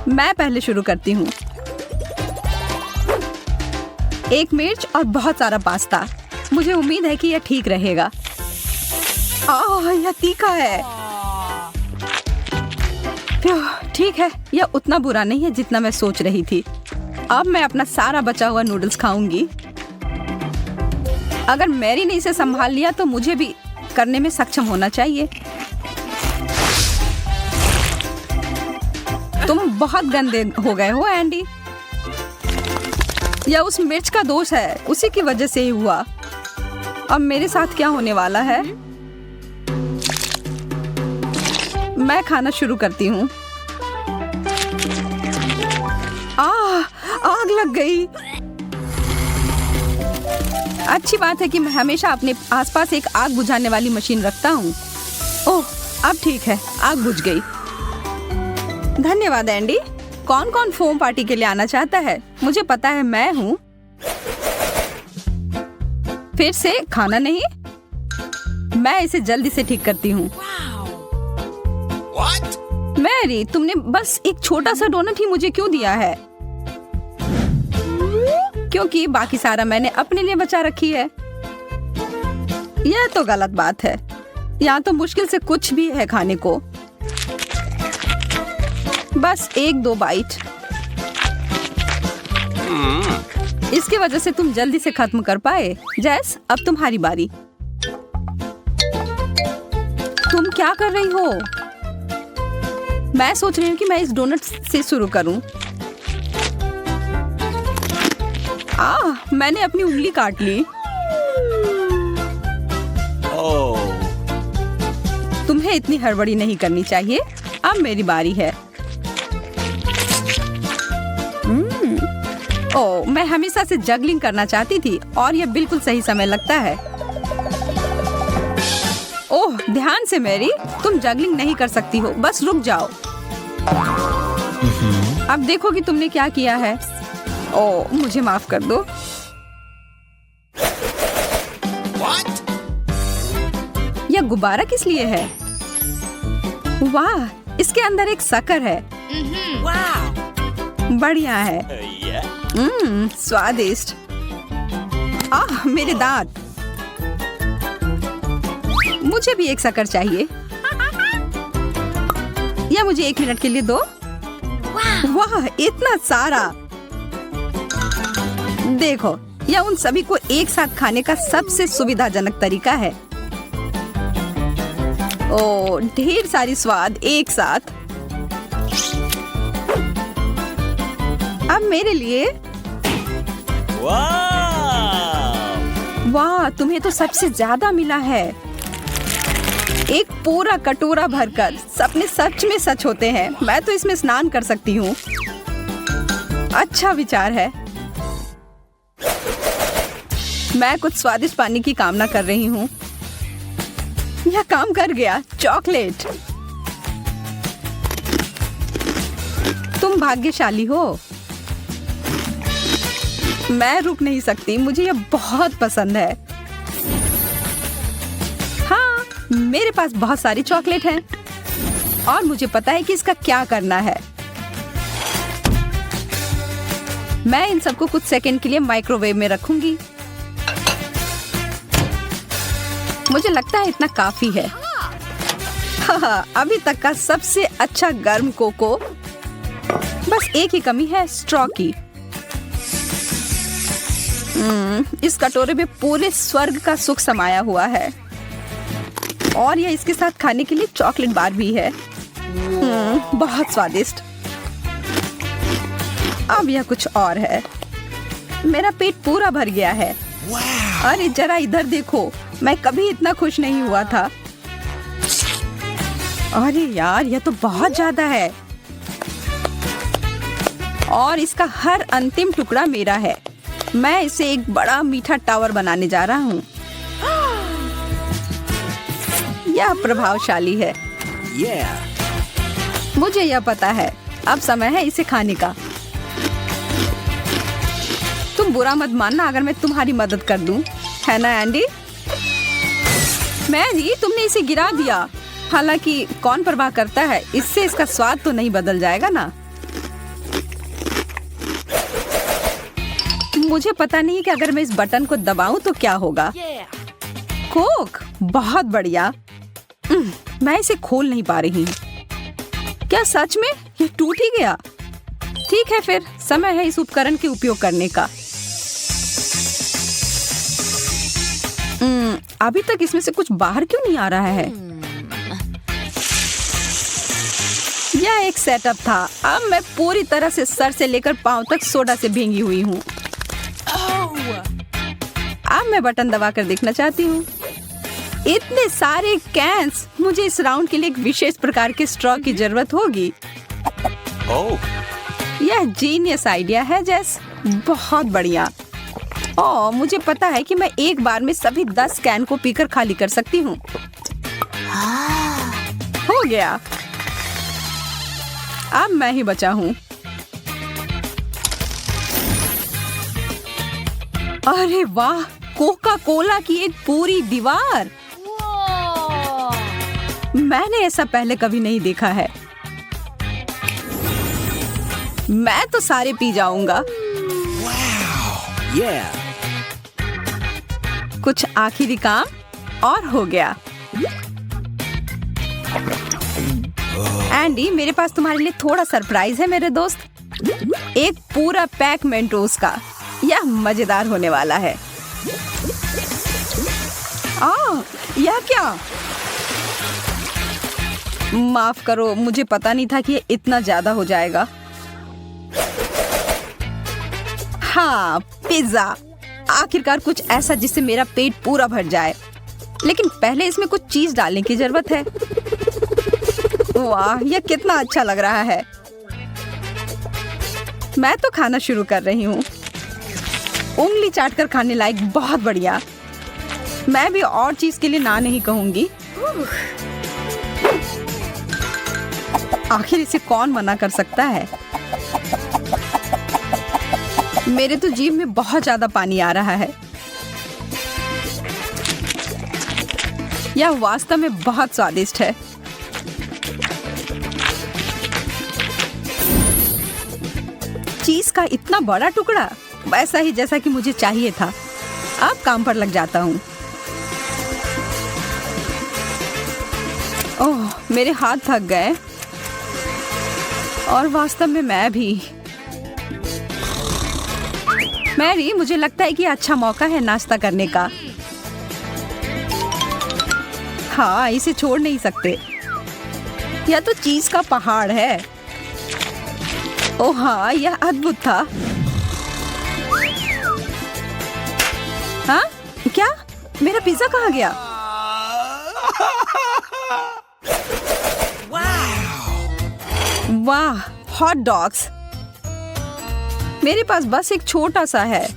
मैं पहले शुरू करती हूँ। एक मिर्च और बहुत सारा पास्ता। मुझे उम्मीद है कि यह ठीक रहेगा। यह तीखा है। ठीक है, यह उतना बुरा नहीं है जितना मैं सोच रही थी। अब मैं अपना सारा बचा हुआ नूडल्स खाऊंगी। अगर मैरी ने इसे संभाल लिया तो मुझे भी करने में सक्षम होना चाहिए। तुम बहुत गंदे हो गए हो एंडी। यह उस मिर्च का दोष है, उसी की वजह से ही हुआ। अब मेरे साथ क्या होने वाला है? मैं खाना शुरू करती हूँ। आग लग गई। अच्छी बात है कि मैं हमेशा अपने आसपास एक आग बुझाने वाली मशीन रखता हूँ। ओह, अब ठीक है, आग बुझ गई। धन्यवाद एंडी। कौन कौन फोम पार्टी के लिए आना चाहता है? मुझे पता है, मैं हूँ। फिर से खाना नहीं, मैं इसे जल्दी से ठीक करती हूँ। मैरी, तुमने बस एक छोटा सा डोनट ही मुझे क्यों दिया है? क्योंकि बाकी सारा मैंने अपने लिए बचा रखी है। यह तो गलत बात है। यहाँ तो मुश्किल से कुछ भी है खाने को। बस एक दो बाइट। इसकी वजह से तुम जल्दी से खत्म कर पाए। जैस, अब तुम्हारी बारी। तुम क्या कर रही हो? मैं सोच रही हूँ कि मैं इस डोनट से शुरू करूं। मैंने अपनी उंगली काट ली। तुम्हें इतनी हड़बड़ी नहीं करनी चाहिए। अब मेरी बारी है। ओह, मैं हमेशा से जगलिंग करना चाहती थी और यह बिल्कुल सही समय लगता है। ओह, ध्यान से मैरी, तुम जगलिंग नहीं कर सकती हो, बस रुक जाओ। अब देखो कि तुमने क्या किया है। ओह, मुझे माफ कर दो। यह गुब्बारा किस लिए है? वाह, इसके अंदर एक शक्कर है। बढ़िया है। स्वादिष्ट। मेरे दांत। मुझे भी एक शक्कर चाहिए। या मुझे 1 मिनट के लिए दो। वाह, इतना सारा। देखो, यह उन सभी को एक साथ खाने का सबसे सुविधाजनक तरीका है। ओह, ढेर सारी स्वाद एक साथ। अब मेरे लिए। वाह, तुम्हें तो सबसे ज्यादा मिला है। एक पूरा कटोरा भरकर। सपने सच में सच होते हैं। मैं तो इसमें स्नान कर सकती हूँ। अच्छा विचार है। मैं कुछ स्वादिष्ट पानी की कामना कर रही हूँ। यह काम कर गया। चॉकलेट। तुम भाग्यशाली हो। मैं रुक नहीं सकती, मुझे यह बहुत पसंद है। हाँ, मेरे पास बहुत सारी चॉकलेट हैं और मुझे पता है कि इसका क्या करना है। मैं इन सबको कुछ सेकंड के लिए माइक्रोवेव में रखूंगी। मुझे लगता है इतना काफी है। हाँ, अभी तक का सबसे अच्छा गर्म कोको। बस एक ही कमी है, स्ट्रॉ की। इस कटोरे में पूरे स्वर्ग का सुख समाया हुआ है और यह इसके साथ खाने के लिए चॉकलेट बार भी है। बहुत स्वादिष्ट। अब यह कुछ और है। मेरा पेट पूरा भर गया है। अरे जरा इधर देखो, मैं कभी इतना खुश नहीं हुआ था। अरे यार, यह तो बहुत ज्यादा है और इसका हर अंतिम टुकड़ा मेरा है। मैं इसे एक बड़ा मीठा टावर बनाने जा रहा हूँ। यह प्रभावशाली है। मुझे यह पता है। अब समय है इसे खाने का। तुम बुरा मत मानना अगर मैं तुम्हारी मदद कर दूं, है ना एंडी? मैरी, तुमने इसे गिरा दिया। हालांकि कौन परवाह करता है, इससे इसका स्वाद तो नहीं बदल जाएगा ना। मुझे पता नहीं कि अगर मैं इस बटन को दबाऊं तो क्या होगा। कोक, बहुत बढ़िया। मैं इसे खोल नहीं पा रही हूँ। क्या सच में ये टूट ही गया? ठीक है, फिर समय है इस उपकरण के उपयोग करने का। अभी तक इसमें से कुछ बाहर क्यों नहीं आ रहा है? यह एक सेटअप था। अब मैं पूरी तरह से सर से लेकर पांव तक सोडा से भींगी हुई हूँ। अब मैं बटन दबाकर देखना चाहती हूँ। इतने सारे कैंस। मुझे इस राउंड के लिए एक विशेष प्रकार के स्ट्रॉ की जरूरत होगी। यह जीनियस आइडिया है जैस। बहुत बढ़िया। ओह, मुझे पता है कि मैं एक बार में सभी 10 कैन को पीकर खाली कर सकती हूँ। हो गया। अब मैं ही बचा हूँ। अरे वाह, कोका कोला की एक पूरी दीवार। मैंने ऐसा पहले कभी नहीं देखा है। मैं तो सारे पी जाऊंगा। कुछ आखिरी काम और हो गया। एंडी, मेरे पास तुम्हारे लिए थोड़ा सरप्राइज है मेरे दोस्त। एक पूरा पैक मेंटोस का। यह मजेदार होने वाला है। यह क्या? माफ करो, मुझे पता नहीं था कि ये इतना ज्यादा हो जाएगा। हाँ, पिज्जा। आखिरकार कुछ ऐसा जिससे मेरा पेट पूरा भर जाए। लेकिन पहले इसमें कुछ चीज डालने की जरूरत है। वाह, यह कितना अच्छा लग रहा है। मैं तो खाना शुरू कर रही हूँ। उंगली चाटकर खाने लायक, बहुत बढ़िया। मैं भी और चीज के लिए ना नहीं कहूंगी। आखिर इसे कौन मना कर सकता है? मेरे तो जीभ में बहुत ज्यादा पानी आ रहा है। यह वास्तव में बहुत स्वादिष्ट है। चीज का इतना बड़ा टुकड़ा, वैसा ही जैसा कि मुझे चाहिए था। अब काम पर लग जाता हूँ। ओह, मेरे हाथ थक गए और वास्तव में मैं भी। मैरी, मुझे लगता है कि अच्छा मौका है नाश्ता करने का। हाँ, इसे छोड़ नहीं सकते। यह तो चीज का पहाड़ है। ओह हाँ, यह अद्भुत था। हाँ, क्या? मेरा पिज्जा कहाँ गया? वाह, हॉट डॉग्स। मेरे पास बस एक छोटा सा है।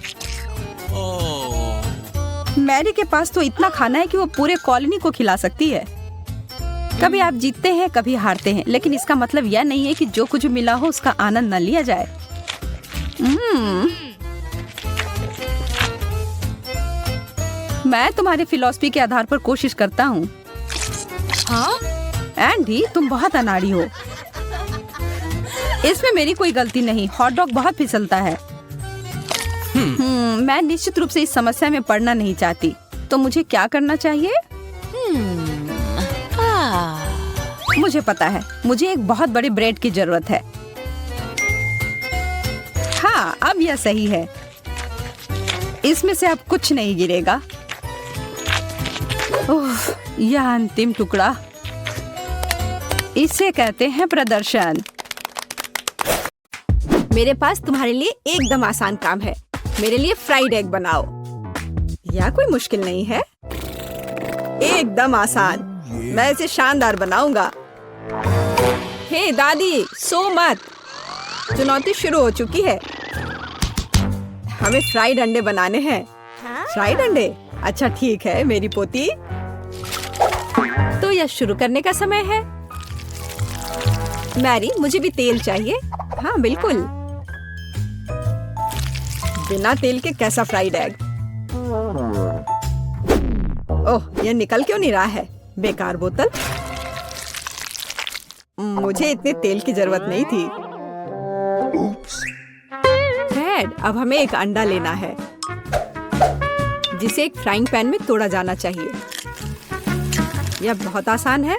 मैरी के पास तो इतना खाना है कि वो पूरे कॉलोनी को खिला सकती है। कभी आप जीतते हैं, कभी हारते हैं, लेकिन इसका मतलब यह नहीं है कि जो कुछ मिला हो उसका आनंद न लिया जाए। मैं तुम्हारी फिलॉसफी के आधार पर कोशिश करता हूँ। हाँ? एंडी, तुम बहुत अनाड़ी हो। इसमें मेरी कोई गलती नहीं। हॉट डॉग बहुत फिसलता है। मैं निश्चित रूप से इस समस्या में पड़ना नहीं चाहती। तो मुझे क्या करना चाहिए? मुझे पता है, मुझे एक बहुत बड़े ब्रेड की जरूरत है। हाँ, अब यह सही है। इसमें से अब कुछ नहीं गिरेगा। ओह, यह अंतिम टुकड़ा। इसे कहते हैं प्रदर्शन। मेरे पास तुम्हारे लिए एकदम आसान काम है। मेरे लिए फ्राइड एग बनाओ। यह कोई मुश्किल नहीं है, एकदम आसान। मैं इसे शानदार बनाऊंगा। हे दादी, सो मत। चुनौती शुरू हो चुकी है। हमें फ्राइड अंडे बनाने हैं। फ्राइड अंडे? अच्छा ठीक है मेरी पोती। तो यह शुरू करने का समय है। मैरी, मुझे भी तेल चाहिए। हाँ बिल्कुल। बिना तेल के कैसा फ्राइड एग? ओह, यह निकल क्यों नहीं रहा है? बेकार बोतल। मुझे इतने तेल की जरूरत नहीं थी। डैड, अब हमें एक अंडा लेना है जिसे एक फ्राइंग पैन में तोड़ा जाना चाहिए। यह बहुत आसान है।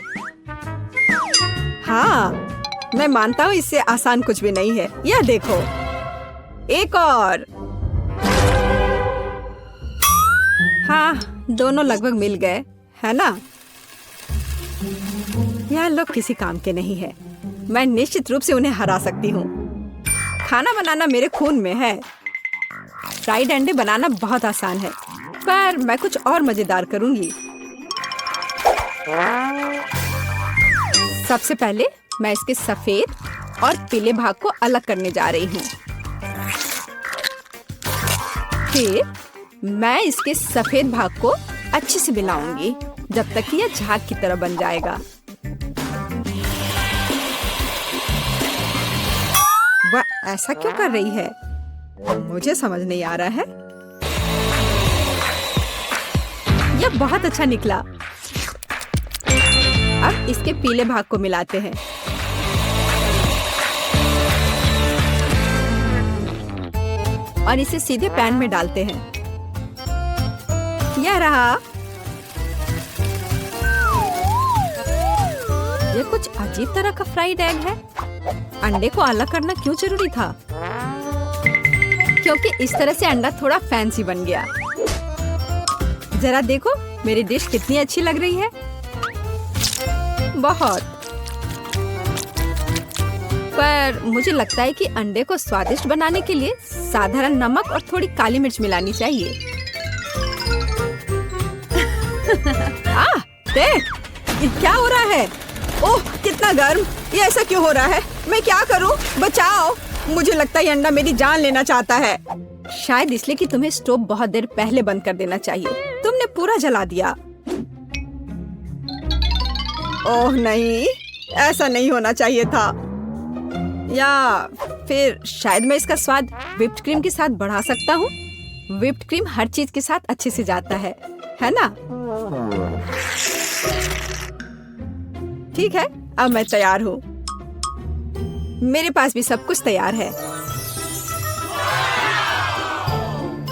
हाँ, मैं मानता हूँ इससे आसान कुछ भी नहीं है। यह देखो, एक और। हाँ, दोनों लगभग मिल गए, है ना? यह लोग किसी काम के नहीं है। मैं निश्चित रूप से उन्हें हरा सकती हूँ। खाना बनाना मेरे खून में है। फ्राइड अंडे बनाना बहुत आसान है, पर मैं कुछ और मजेदार करूंगी। सबसे पहले मैं इसके सफेद और पीले भाग को अलग करने जा रही हूँ। फिर मैं इसके सफेद भाग को अच्छे से मिलाऊंगी जब तक कि यह झाग की तरह बन जाएगा। वह ऐसा क्यों कर रही है? मुझे समझ नहीं आ रहा है। यह बहुत अच्छा निकला। अब इसके पीले भाग को मिलाते हैं। और इसे सीधे पैन में डालते हैं। यह रहा। यह कुछ अजीब तरह का फ्राइड एग है। अंडे को अलग करना क्यों जरूरी था? क्योंकि इस तरह से अंडा थोड़ा फैंसी बन गया। जरा देखो मेरी डिश कितनी अच्छी लग रही है। बहुत। पर मुझे लगता है कि अंडे को स्वादिष्ट बनाने के लिए साधारण नमक और थोड़ी काली मिर्च मिलानी चाहिए। देख, ये क्या हो रहा है? ओह, कितना गर्म! ये ऐसा क्यों हो रहा है? मैं क्या करूं? बचाओ! मुझे लगता है ये अंडा मेरी जान लेना चाहता है। शायद इसलिए कि तुम्हें स्टोव बहुत देर पहले बंद कर देना चाहिए। तुमने पूरा जला दिया। ओह नहीं, ऐसा नहीं होना चाहिए था। या फिर शायद मैं इसका स्वाद व्हिप्ड क्रीम के साथ बढ़ा सकता हूँ। व्हिप्ड क्रीम हर चीज के साथ अच्छे से जाता है ना? ठीक है, अब मैं तैयार हूँ। मेरे पास भी सब कुछ तैयार है।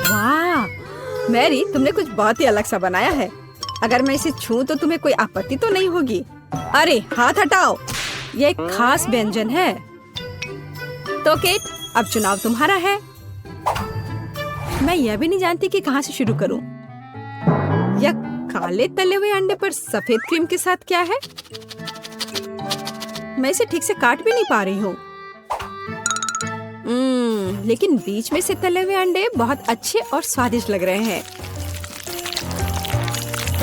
वाह, मैरी, तुमने कुछ बहुत ही अलग सा बनाया है। अगर मैं इसे छूं तो तुम्हें कोई आपत्ति तो नहीं होगी? अरे हाथ हटाओ, यह एक खास व्यंजन है। तो केट, अब चुनाव तुम्हारा है। मैं यह भी नहीं जानती कि कहाँ से शुरू करूं। यह काले तले हुए अंडे पर सफेद क्रीम के साथ क्या है? मैं इसे ठीक से काट भी नहीं पा रही हूँ। लेकिन बीच में से तले हुए अंडे बहुत अच्छे और स्वादिष्ट लग रहे हैं।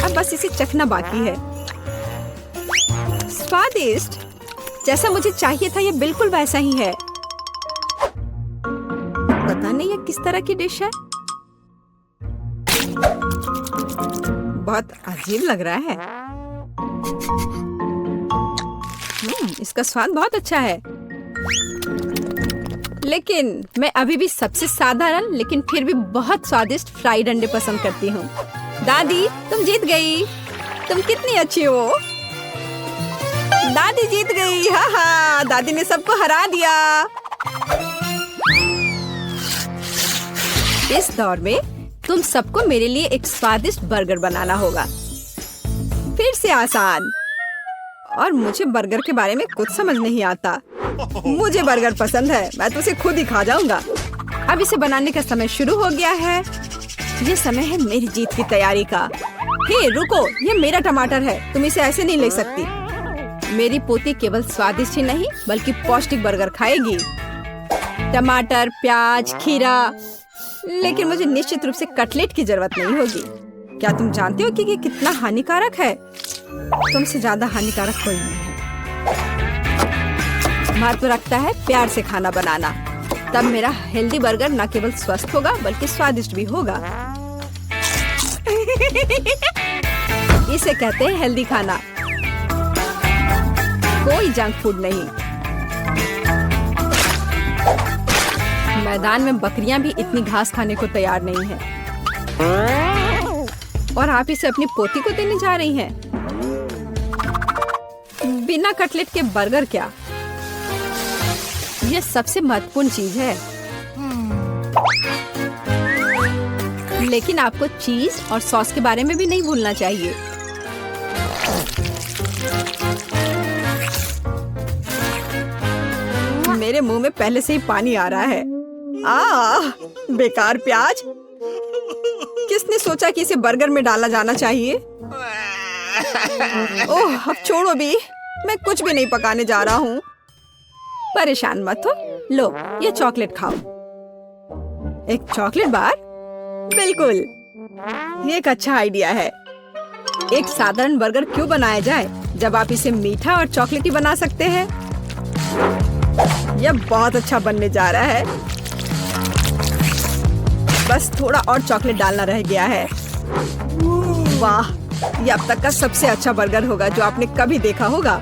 अब बस इसे चखना बाकी है। स्वादिष्ट, जैसा मुझे चाहिए था, यह बिल्कुल वैसा ही है। पता नहीं यह किस तरह की डिश है। बहुत अजीब लग रहा है। इसका स्वाद बहुत अच्छा है। लेकिन मैं अभी भी सबसे साधारण लेकिन फिर भी बहुत स्वादिष्ट फ्राइड अंडे पसंद करती हूँ। दादी, तुम जीत गई। तुम कितनी अच्छी हो। दादी जीत गई। हा, दादी ने सबको हरा दिया। इस दौर में तुम सबको मेरे लिए एक स्वादिष्ट बर्गर बनाना होगा। फिर से आसान। और मुझे बर्गर के बारे में कुछ समझ नहीं आता। मुझे बर्गर पसंद है, मैं तो उसे खुद ही खा जाऊंगा। अब इसे बनाने का समय शुरू हो गया है। ये समय है मेरी जीत की तैयारी का। हे रुको, ये मेरा टमाटर है, तुम इसे ऐसे नहीं ले सकती। मेरी पोती केवल स्वादिष्ट ही नहीं बल्कि पौष्टिक बर्गर खाएगी। टमाटर, प्याज, खीरा। लेकिन मुझे निश्चित रूप से कटलेट की जरूरत नहीं होगी। क्या तुम जानते हो कि ये कितना हानिकारक है? तुमसे ज्यादा हानिकारक कोई नहीं है। महत्व रखता है प्यार से खाना बनाना। तब मेरा हेल्दी बर्गर न केवल स्वस्थ होगा बल्कि स्वादिष्ट भी होगा। इसे कहते हैं हेल्दी खाना, कोई जंक फूड नहीं। मैदान में बकरियां भी इतनी घास खाने को तैयार नहीं हैं। और आप इसे अपनी पोती को देने जा रही हैं। बिना कटलेट के बर्गर क्या? यह सबसे महत्वपूर्ण चीज है। लेकिन आपको चीज और सॉस के बारे में भी नहीं भूलना चाहिए। मेरे मुंह में पहले से ही पानी आ रहा है। बेकार प्याज। किसने सोचा कि इसे बर्गर में डाला जाना चाहिए? ओह, अब छोड़ो भी, मैं कुछ भी नहीं पकाने जा रहा हूँ। परेशान मत हो। लो, ये चॉकलेट खाओ। एक चॉकलेट बार? बिल्कुल, ये एक अच्छा आइडिया है। एक साधारण बर्गर क्यों बनाया जाए जब आप इसे मीठा और चॉकलेटी बना सकते हैं? यह बहुत अच्छा बनने जा रहा है। बस थोड़ा और चॉकलेट डालना रह गया है। वाह, यह अब तक का सबसे अच्छा बर्गर होगा जो आपने कभी देखा होगा।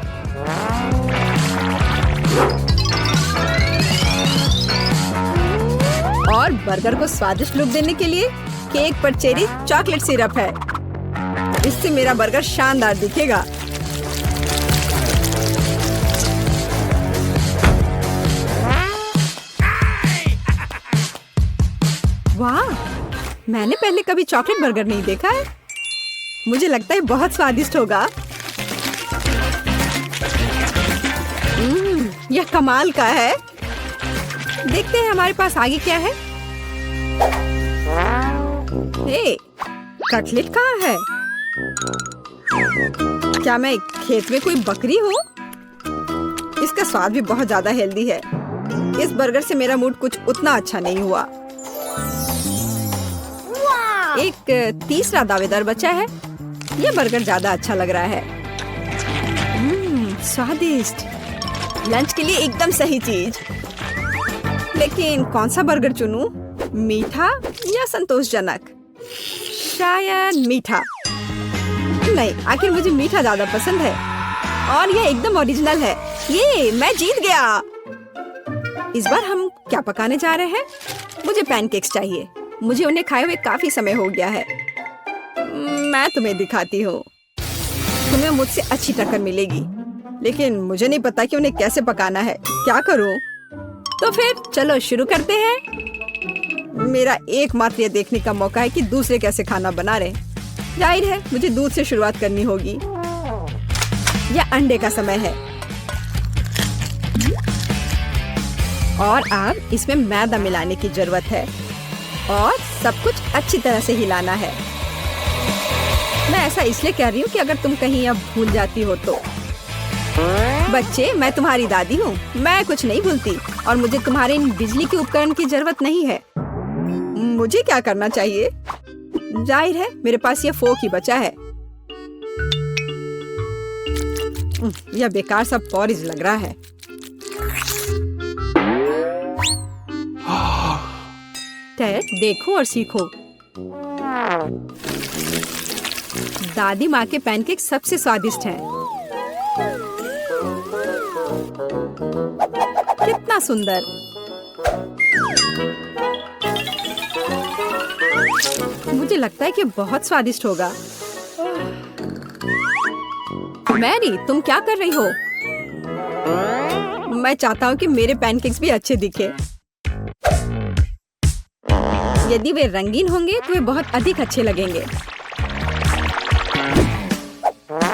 और बर्गर को स्वादिष्ट लुक देने के लिए केक पर चेरी चॉकलेट सिरप है। इससे मेरा बर्गर शानदार दिखेगा। वाह, मैंने पहले कभी चॉकलेट बर्गर नहीं देखा है। मुझे लगता है बहुत स्वादिष्ट होगा। यह कमाल का है। देखते हैं हमारे पास आगे क्या है। हे, कटलेट कहाँ है? क्या मैं खेत में कोई बकरी हूँ? इसका स्वाद भी बहुत ज्यादा हेल्दी है। इस बर्गर से मेरा मूड कुछ उतना अच्छा नहीं हुआ। एक तीसरा दावेदार बचा है। ये बर्गर ज्यादा अच्छा लग रहा है। स्वादिष्ट। लंच के लिए एकदम सही चीज। लेकिन कौन सा बर्गर चुनूं? मीठा या संतोषजनक? शायद मीठा। नहीं, आखिर मुझे मीठा ज्यादा पसंद है और ये एकदम ओरिजिनल है। ये मैं जीत गया। इस बार हम क्या पकाने जा रहे हैं? मुझे पैनकेक्स चाहिए। मुझे उन्हें खाए हुए काफी समय हो गया है। मैं तुम्हें दिखाती हूँ। तुम्हें मुझसे अच्छी टक्कर मिलेगी, लेकिन मुझे नहीं पता कि उन्हें कैसे पकाना है। क्या करूँ? तो फिर चलो शुरू करते हैं। मेरा एकमात्र ये देखने का मौका है कि दूसरे कैसे खाना बना रहे। जाहिर है मुझे दूध से शुरुआत करनी होगी। यह अंडे का समय है और अब इसमें मैदा मिलाने की जरूरत है और सब कुछ अच्छी तरह से हिलाना है। मैं ऐसा इसलिए कह रही हूँ कि अगर तुम कहीं अब भूल जाती हो तो। बच्चे, मैं तुम्हारी दादी हूँ। मैं कुछ नहीं भूलती और मुझे तुम्हारे इन बिजली के उपकरण की जरूरत नहीं है। मुझे क्या करना चाहिए? जाहिर है मेरे पास ये फोक ही बचा है। यह बेकार सा पॉरिज लग रहा है। टेड, देखो और सीखो। दादी माँ के पैनकेक सबसे स्वादिष्ट हैं। कितना सुंदर। मुझे लगता है कि बहुत स्वादिष्ट होगा। मैरी, तुम क्या कर रही हो? मैं चाहता हूँ कि मेरे पैनकेक्स भी अच्छे दिखे। यदि वे रंगीन होंगे तो वे बहुत अधिक अच्छे लगेंगे।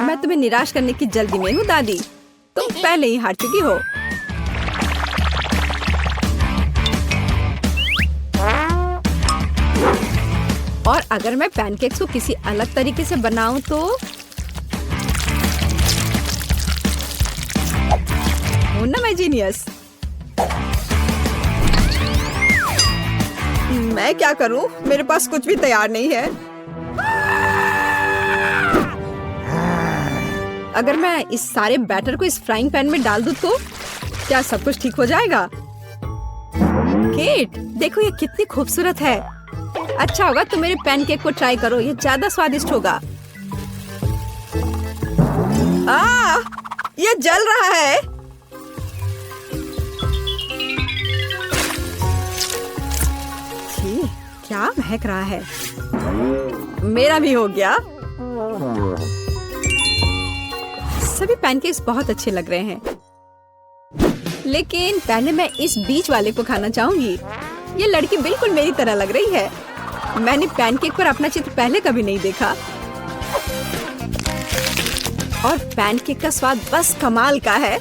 मैं तुम्हें निराश करने की जल्दी में हूँ दादी। तुम पहले ही हार चुकी हो। और अगर मैं पैनकेक्स को किसी अलग तरीके से बनाऊं तो हूं ना मैं जीनियस। मैं क्या करूं? मेरे पास कुछ भी तैयार नहीं है। अगर मैं इस सारे बैटर को इस फ्राइंग पैन में डाल दूं तो क्या सब कुछ ठीक हो जाएगा? केट, देखो ये कितनी खूबसूरत है। अच्छा होगा तुम मेरे पैनकेक को ट्राई करो। ये ज्यादा स्वादिष्ट होगा। ये जल रहा है। क्या महक रहा है। मेरा भी हो गया। सभी पैनकेक्स बहुत अच्छे लग रहे हैं, लेकिन पहले मैं इस बीच वाले को खाना चाहूंगी। ये लड़की बिल्कुल मेरी तरह लग रही है। मैंने पैनकेक पर अपना चित्र पहले कभी नहीं देखा और पैनकेक का स्वाद बस कमाल का है।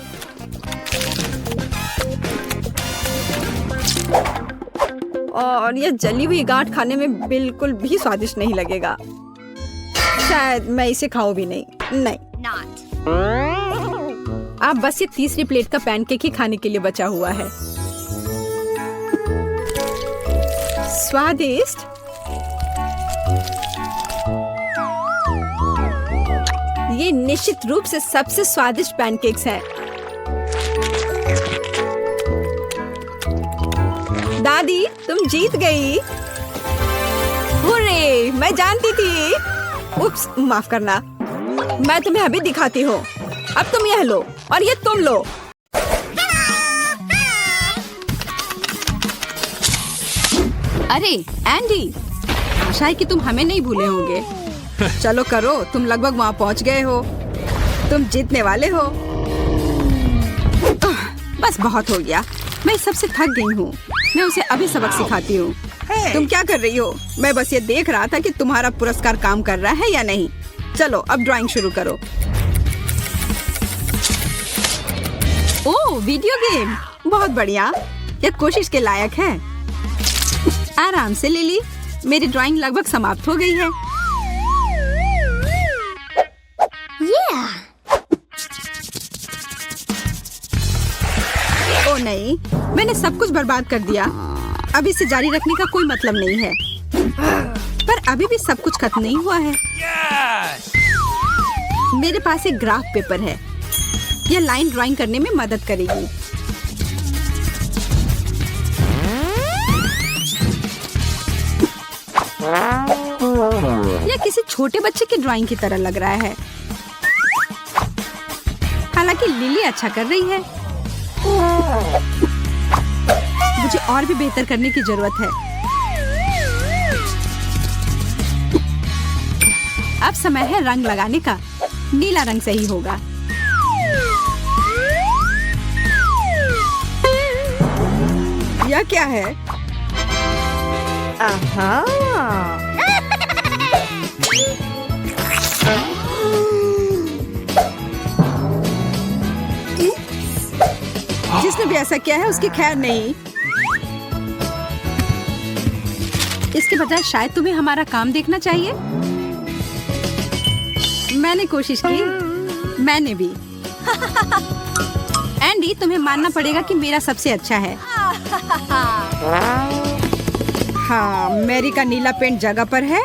और यह जली हुई गांठ खाने में बिल्कुल भी स्वादिष्ट नहीं लगेगा। शायद मैं इसे खाऊं भी नहीं। अब बस ये तीसरी प्लेट का पैनकेक ही खाने के लिए बचा हुआ है। स्वादिष्ट। ये निश्चित रूप से सबसे स्वादिष्ट पैनकेक्स हैं। दादी, तुम जीत गई। हुर्रे, मैं जानती थी। उप्स, माफ करना। मैं तुम्हें अभी दिखाती हूँ। अब तुम यह लो और ये तुम लो। अरे एंडी, आशा है कि तुम हमें नहीं भूले होंगे। चलो करो, तुम लगभग वहाँ पहुँच गए हो। तुम जीतने वाले हो। बस बहुत हो गया। मैं सबसे थक गई हूँ। मैं उसे अभी सबक सिखाती हूँ। तुम क्या कर रही हो? मैं बस ये देख रहा था कि तुम्हारा पुरस्कार काम कर रहा है या नहीं। चलो अब ड्राइंग शुरू करो। ओह, वीडियो गेम, बहुत बढ़िया। ये कोशिश के लायक है। आराम से लिली, मेरी ड्राइंग लगभग समाप्त हो गई है। ओ नहीं, मैंने सब कुछ बर्बाद कर दिया। अब इसे जारी रखने का कोई मतलब नहीं है। पर अभी भी सब कुछ खत्म नहीं हुआ है। मेरे पास एक ग्राफ पेपर है। यह लाइन ड्राइंग करने में मदद करेगी। यह किसी छोटे बच्चे की ड्राइंग की तरह लग रहा है। हालांकि लिली अच्छा कर रही है। मुझे और भी बेहतर करने की जरूरत है। अब समय है रंग लगाने का। नीला रंग सही होगा। यह क्या है? जिसने भी ऐसा किया है उसकी खैर नहीं। इसके बजाय शायद तुम्हें हमारा काम देखना चाहिए। मैंने कोशिश की। मैंने भी। एंडी, तुम्हें मानना पड़ेगा कि मेरा सबसे अच्छा है। हाँ, मैरी का नीला पेंट जगह पर है।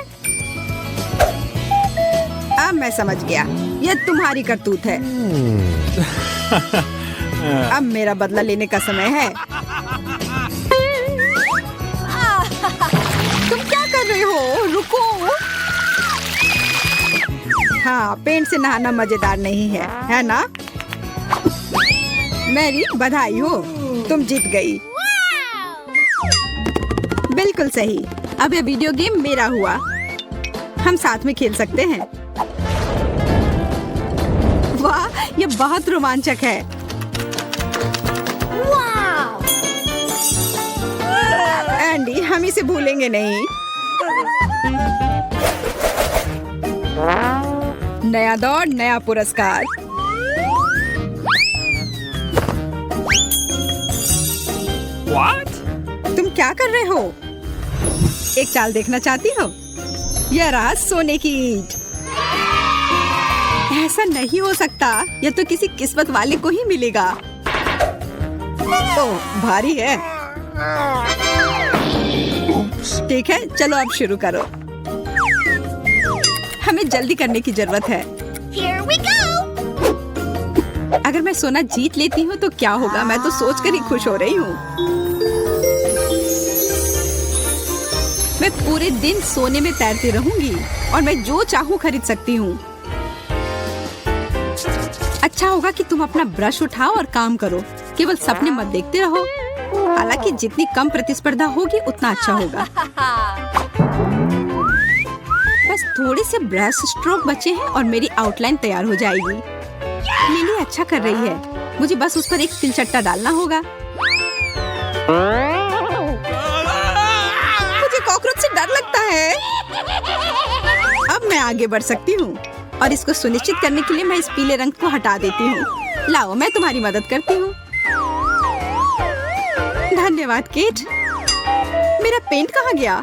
अब मैं समझ गया, यह तुम्हारी करतूत है। अब मेरा बदला लेने का समय है। तुम क्या कर रहे हो? रुको। हाँ, पेंट से नहाना मजेदार नहीं है ना? मैरी, बधाई हो, तुम जीत गई। बिल्कुल सही। अब यह वीडियो गेम मेरा हुआ। हम साथ में खेल सकते हैं। वाह, यह बहुत रोमांचक है। एंडी, हम इसे भूलेंगे नहीं। नया दौर, नया पुरस्कार। What? तुम क्या कर रहे हो? एक चाल देखना चाहती हो? यह रहा सोने की ईंट। ऐसा नहीं हो सकता। यह तो किसी किस्मत वाले को ही मिलेगा। ओह, भारी है। ठीक है, चलो अब शुरू करो। हमें जल्दी करने की जरूरत है। Here we go! अगर मैं सोना जीत लेती हूँ तो क्या होगा? मैं तो सोचकर ही खुश हो रही हूँ। मैं पूरे दिन सोने में तैरती रहूंगी और मैं जो चाहूँ खरीद सकती हूँ। अच्छा होगा कि तुम अपना ब्रश उठाओ और काम करो। केवल सपने मत देखते रहो। हालांकि जितनी कम प्रतिस्पर्धा होगी उतना अच्छा होगा। बस थोड़े से ब्रश स्ट्रोक बचे हैं और मेरी आउटलाइन तैयार हो जाएगी। लिली अच्छा कर रही है। मुझे बस उस पर एक तिलचट्टा डालना होगा। मुझे कॉकरोच से डर लगता है। अब मैं आगे बढ़ सकती हूँ और इसको सुनिश्चित करने के लिए मैं इस पीले रंग को हटा देती हूँ। लाओ, मैं तुम्हारी मदद करती हूँ। धन्यवाद केट। मेरा पेंट कहाँ गया?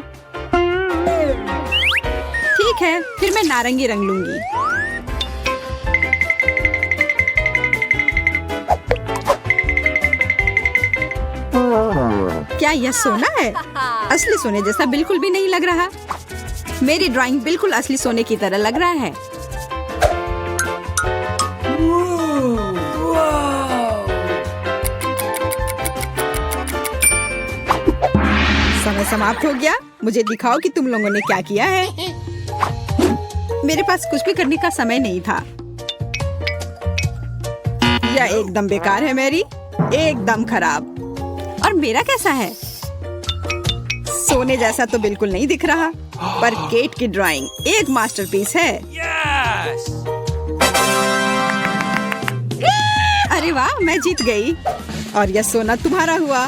ठीक है, फिर मैं नारंगी रंग लूंगी। क्या यह सोना है? असली सोने जैसा बिल्कुल भी नहीं लग रहा। मेरी ड्राइंग बिल्कुल असली सोने की तरह लग रहा है। समय समाप्त हो गया। मुझे दिखाओ कि तुम लोगों ने क्या किया है। मेरे पास कुछ भी करने का समय नहीं था। यह एकदम बेकार है मैरी, एकदम खराब। और मेरा कैसा है? सोने जैसा तो बिल्कुल नहीं दिख रहा। पर केट की ड्राइंग एक मास्टरपीस है। Yes! अरे वाह, मैं जीत गई और यह सोना तुम्हारा हुआ।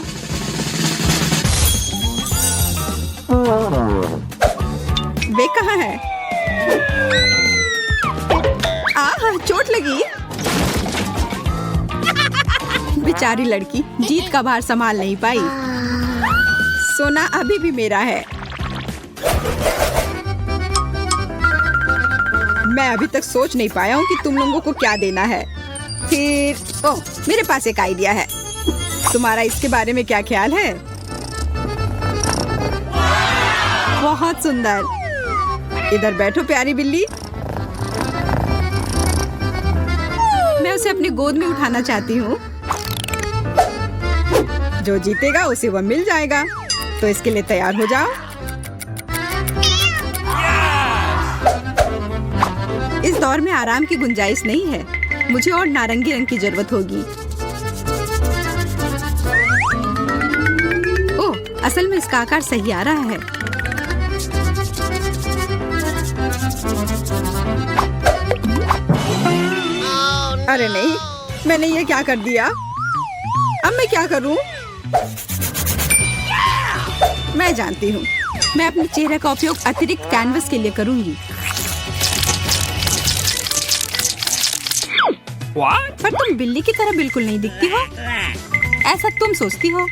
वे कहाँ है? आह, चोट लगी। बेचारी लड़की जीत का भार संभाल नहीं पाई। सोना अभी भी मेरा है। मैं अभी तक सोच नहीं पाया हूँ कि तुम लोगों को क्या देना है। फिर ओह, मेरे पास एक आइडिया है। तुम्हारा इसके बारे में क्या ख्याल है? बहुत सुंदर। इधर बैठो प्यारी बिल्ली। मैं उसे अपनी गोद में उठाना चाहती हूँ। जो जीतेगा उसे वह मिल जाएगा। तो इसके लिए तैयार हो जाओ। इस दौर में आराम की गुंजाइश नहीं है। मुझे और नारंगी रंग की जरूरत होगी। ओह, असल में इसका आकार सही आ रहा है। अरे नहीं, मैंने ये क्या कर दिया? अब मैं क्या करूं? मैं जानती हूँ। मैं अपने चेहरे का उपयोग अतिरिक्त कैनवस के लिए करूंगी। What? पर तुम बिल्ली की तरह बिल्कुल नहीं दिखती हो। ऐसा तुम सोचती हो।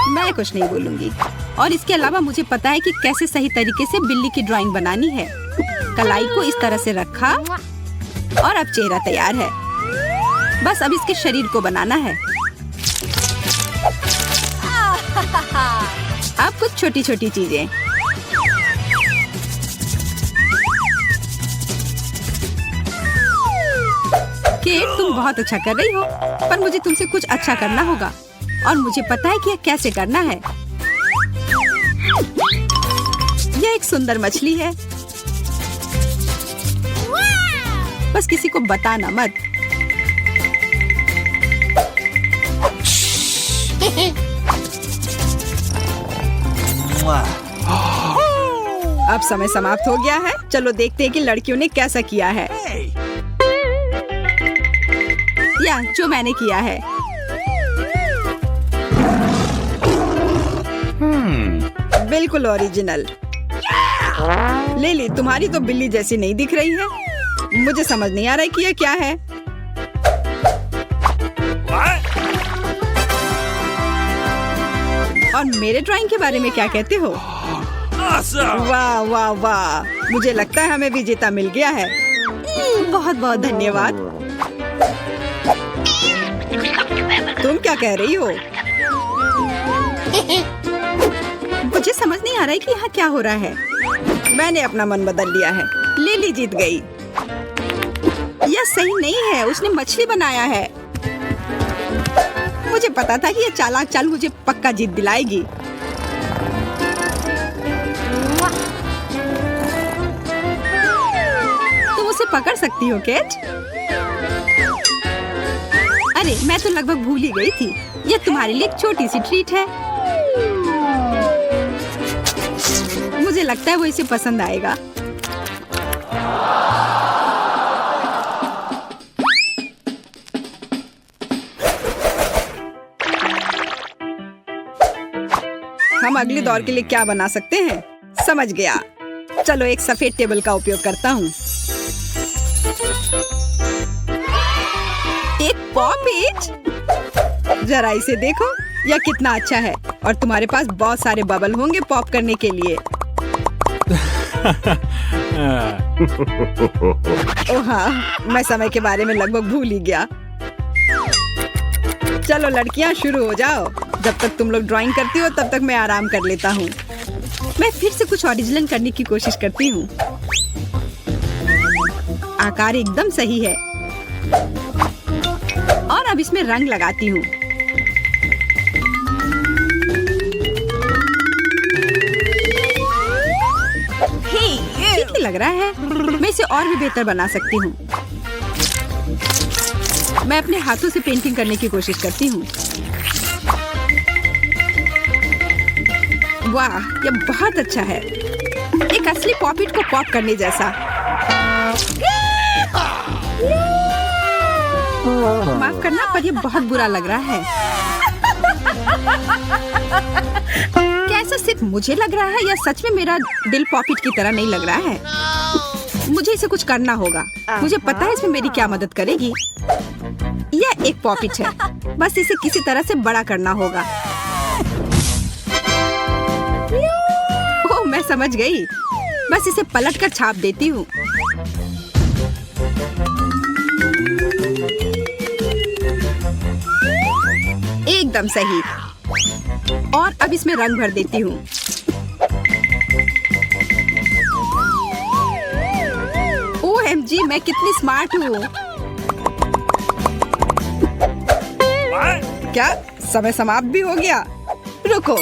मैं कुछ नहीं बोलूंगी। और इसके अलावा मुझे पता है कि कैसे सही तरीके से बिल्ली की ड्राइंग बनानी है। कलाई को इस तरह से रखा और अब चेहरा तैयार है। बस अब इसके शरीर को बनाना है। अब कुछ छोटी छोटी चीजें। केट, तुम बहुत अच्छा कर रही हो, पर मुझे तुमसे कुछ अच्छा करना होगा और मुझे पता है कि यह कैसे करना है। यह एक सुंदर मछली है। बस किसी को बताना मत। अब समय समाप्त हो गया है। चलो देखते हैं कि लड़कियों ने कैसा किया है। या जो मैंने किया है। बिल्कुल ओरिजिनल। लिली, तुम्हारी तो बिल्ली जैसी नहीं दिख रही है। मुझे समझ नहीं आ रहा है कि यह क्या है। What? और मेरे ड्राइंग के बारे में क्या कहते हो? Awesome! वाह वाह वाह, मुझे लगता है हमें विजेता मिल गया है। बहुत बहुत धन्यवाद। तुम क्या कह रही हो? मुझे समझ नहीं आ रहा है कि यहाँ क्या हो रहा है। मैंने अपना मन बदल लिया है। लिली जीत गई। यह सही नहीं है। उसने मछली बनाया है। मुझे पता था कि यह चालाक चाल मुझे पक्का जीत दिलाएगी। तुम उसे पकड़ सकती हो केट? अरे, मैं तो लगभग भूल ही गई थी। यह तुम्हारे लिए एक छोटी सी ट्रीट है। मुझे लगता है वो इसे पसंद आएगा। हम अगले दौर के लिए क्या बना सकते हैं? समझ गया। चलो एक सफेद टेबल का उपयोग करता हूँ। एक पॉप। जरा इसे देखो, यह कितना अच्छा है। और तुम्हारे पास बहुत सारे बबल होंगे पॉप करने के लिए। ओह हाँ, मैं समय के बारे में लगभग भूल ही गया। चलो लड़कियां, शुरू हो जाओ। जब तक तुम लोग ड्राइंग करती हो तब तक मैं आराम कर लेता हूँ। मैं फिर से कुछ ओरिजिनल करने की कोशिश करती हूँ। आकार एकदम सही है। और अब इसमें रंग लगाती हूँ। ठीक ही लग रहा है। मैं इसे और भी बेहतर बना सकती हूँ। मैं अपने हाथों से पेंटिंग करने की कोशिश करती हूँ। वाह, यह बहुत अच्छा है। एक असली पॉपिट को पॉप करने जैसा। माफ करना, पर यह बहुत बुरा लग रहा है। क्या ऐसा सिर्फ मुझे लग रहा है या सच में मेरा दिल पॉपिट की तरह नहीं लग रहा है? मुझे इसे कुछ करना होगा। मुझे पता है इसमें मेरी क्या मदद करेगी। यह एक पॉपिट है। बस इसे किसी तरह से बड़ा करना होगा। समझ गई। बस इसे पलट कर छाप देती हूँ। एकदम सही। और अब इसमें रंग भर देती हूँ। OMG, मैं कितनी स्मार्ट हूँ। What? क्या समय समाप्त भी हो गया? रुको,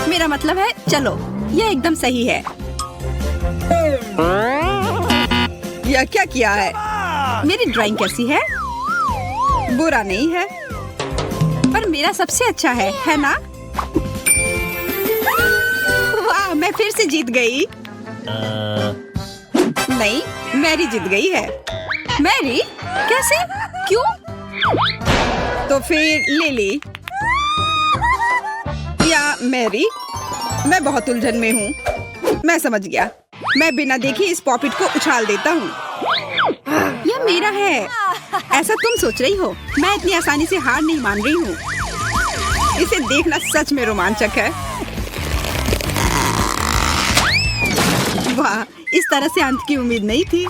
मेरा मतलब है चलो, यह एकदम सही है। यह क्या किया है? मेरी ड्राइंग कैसी है? बुरा नहीं है, पर मेरा सबसे अच्छा है ना? वाह, मैं फिर से जीत गई। नहीं, मैरी जीत गई है। मैरी? कैसे? क्यों? तो फिर लिली या मैरी? मैं बहुत उलझन में हूँ। मैं समझ गया। मैं बिना देखे इस पॉपिट को उछाल देता हूँ। यह मेरा है। ऐसा तुम सोच रही हो? मैं इतनी आसानी से हार नहीं मान रही हूँ। इसे देखना सच में रोमांचक है। वाह, इस तरह से अंत की उम्मीद नहीं थी।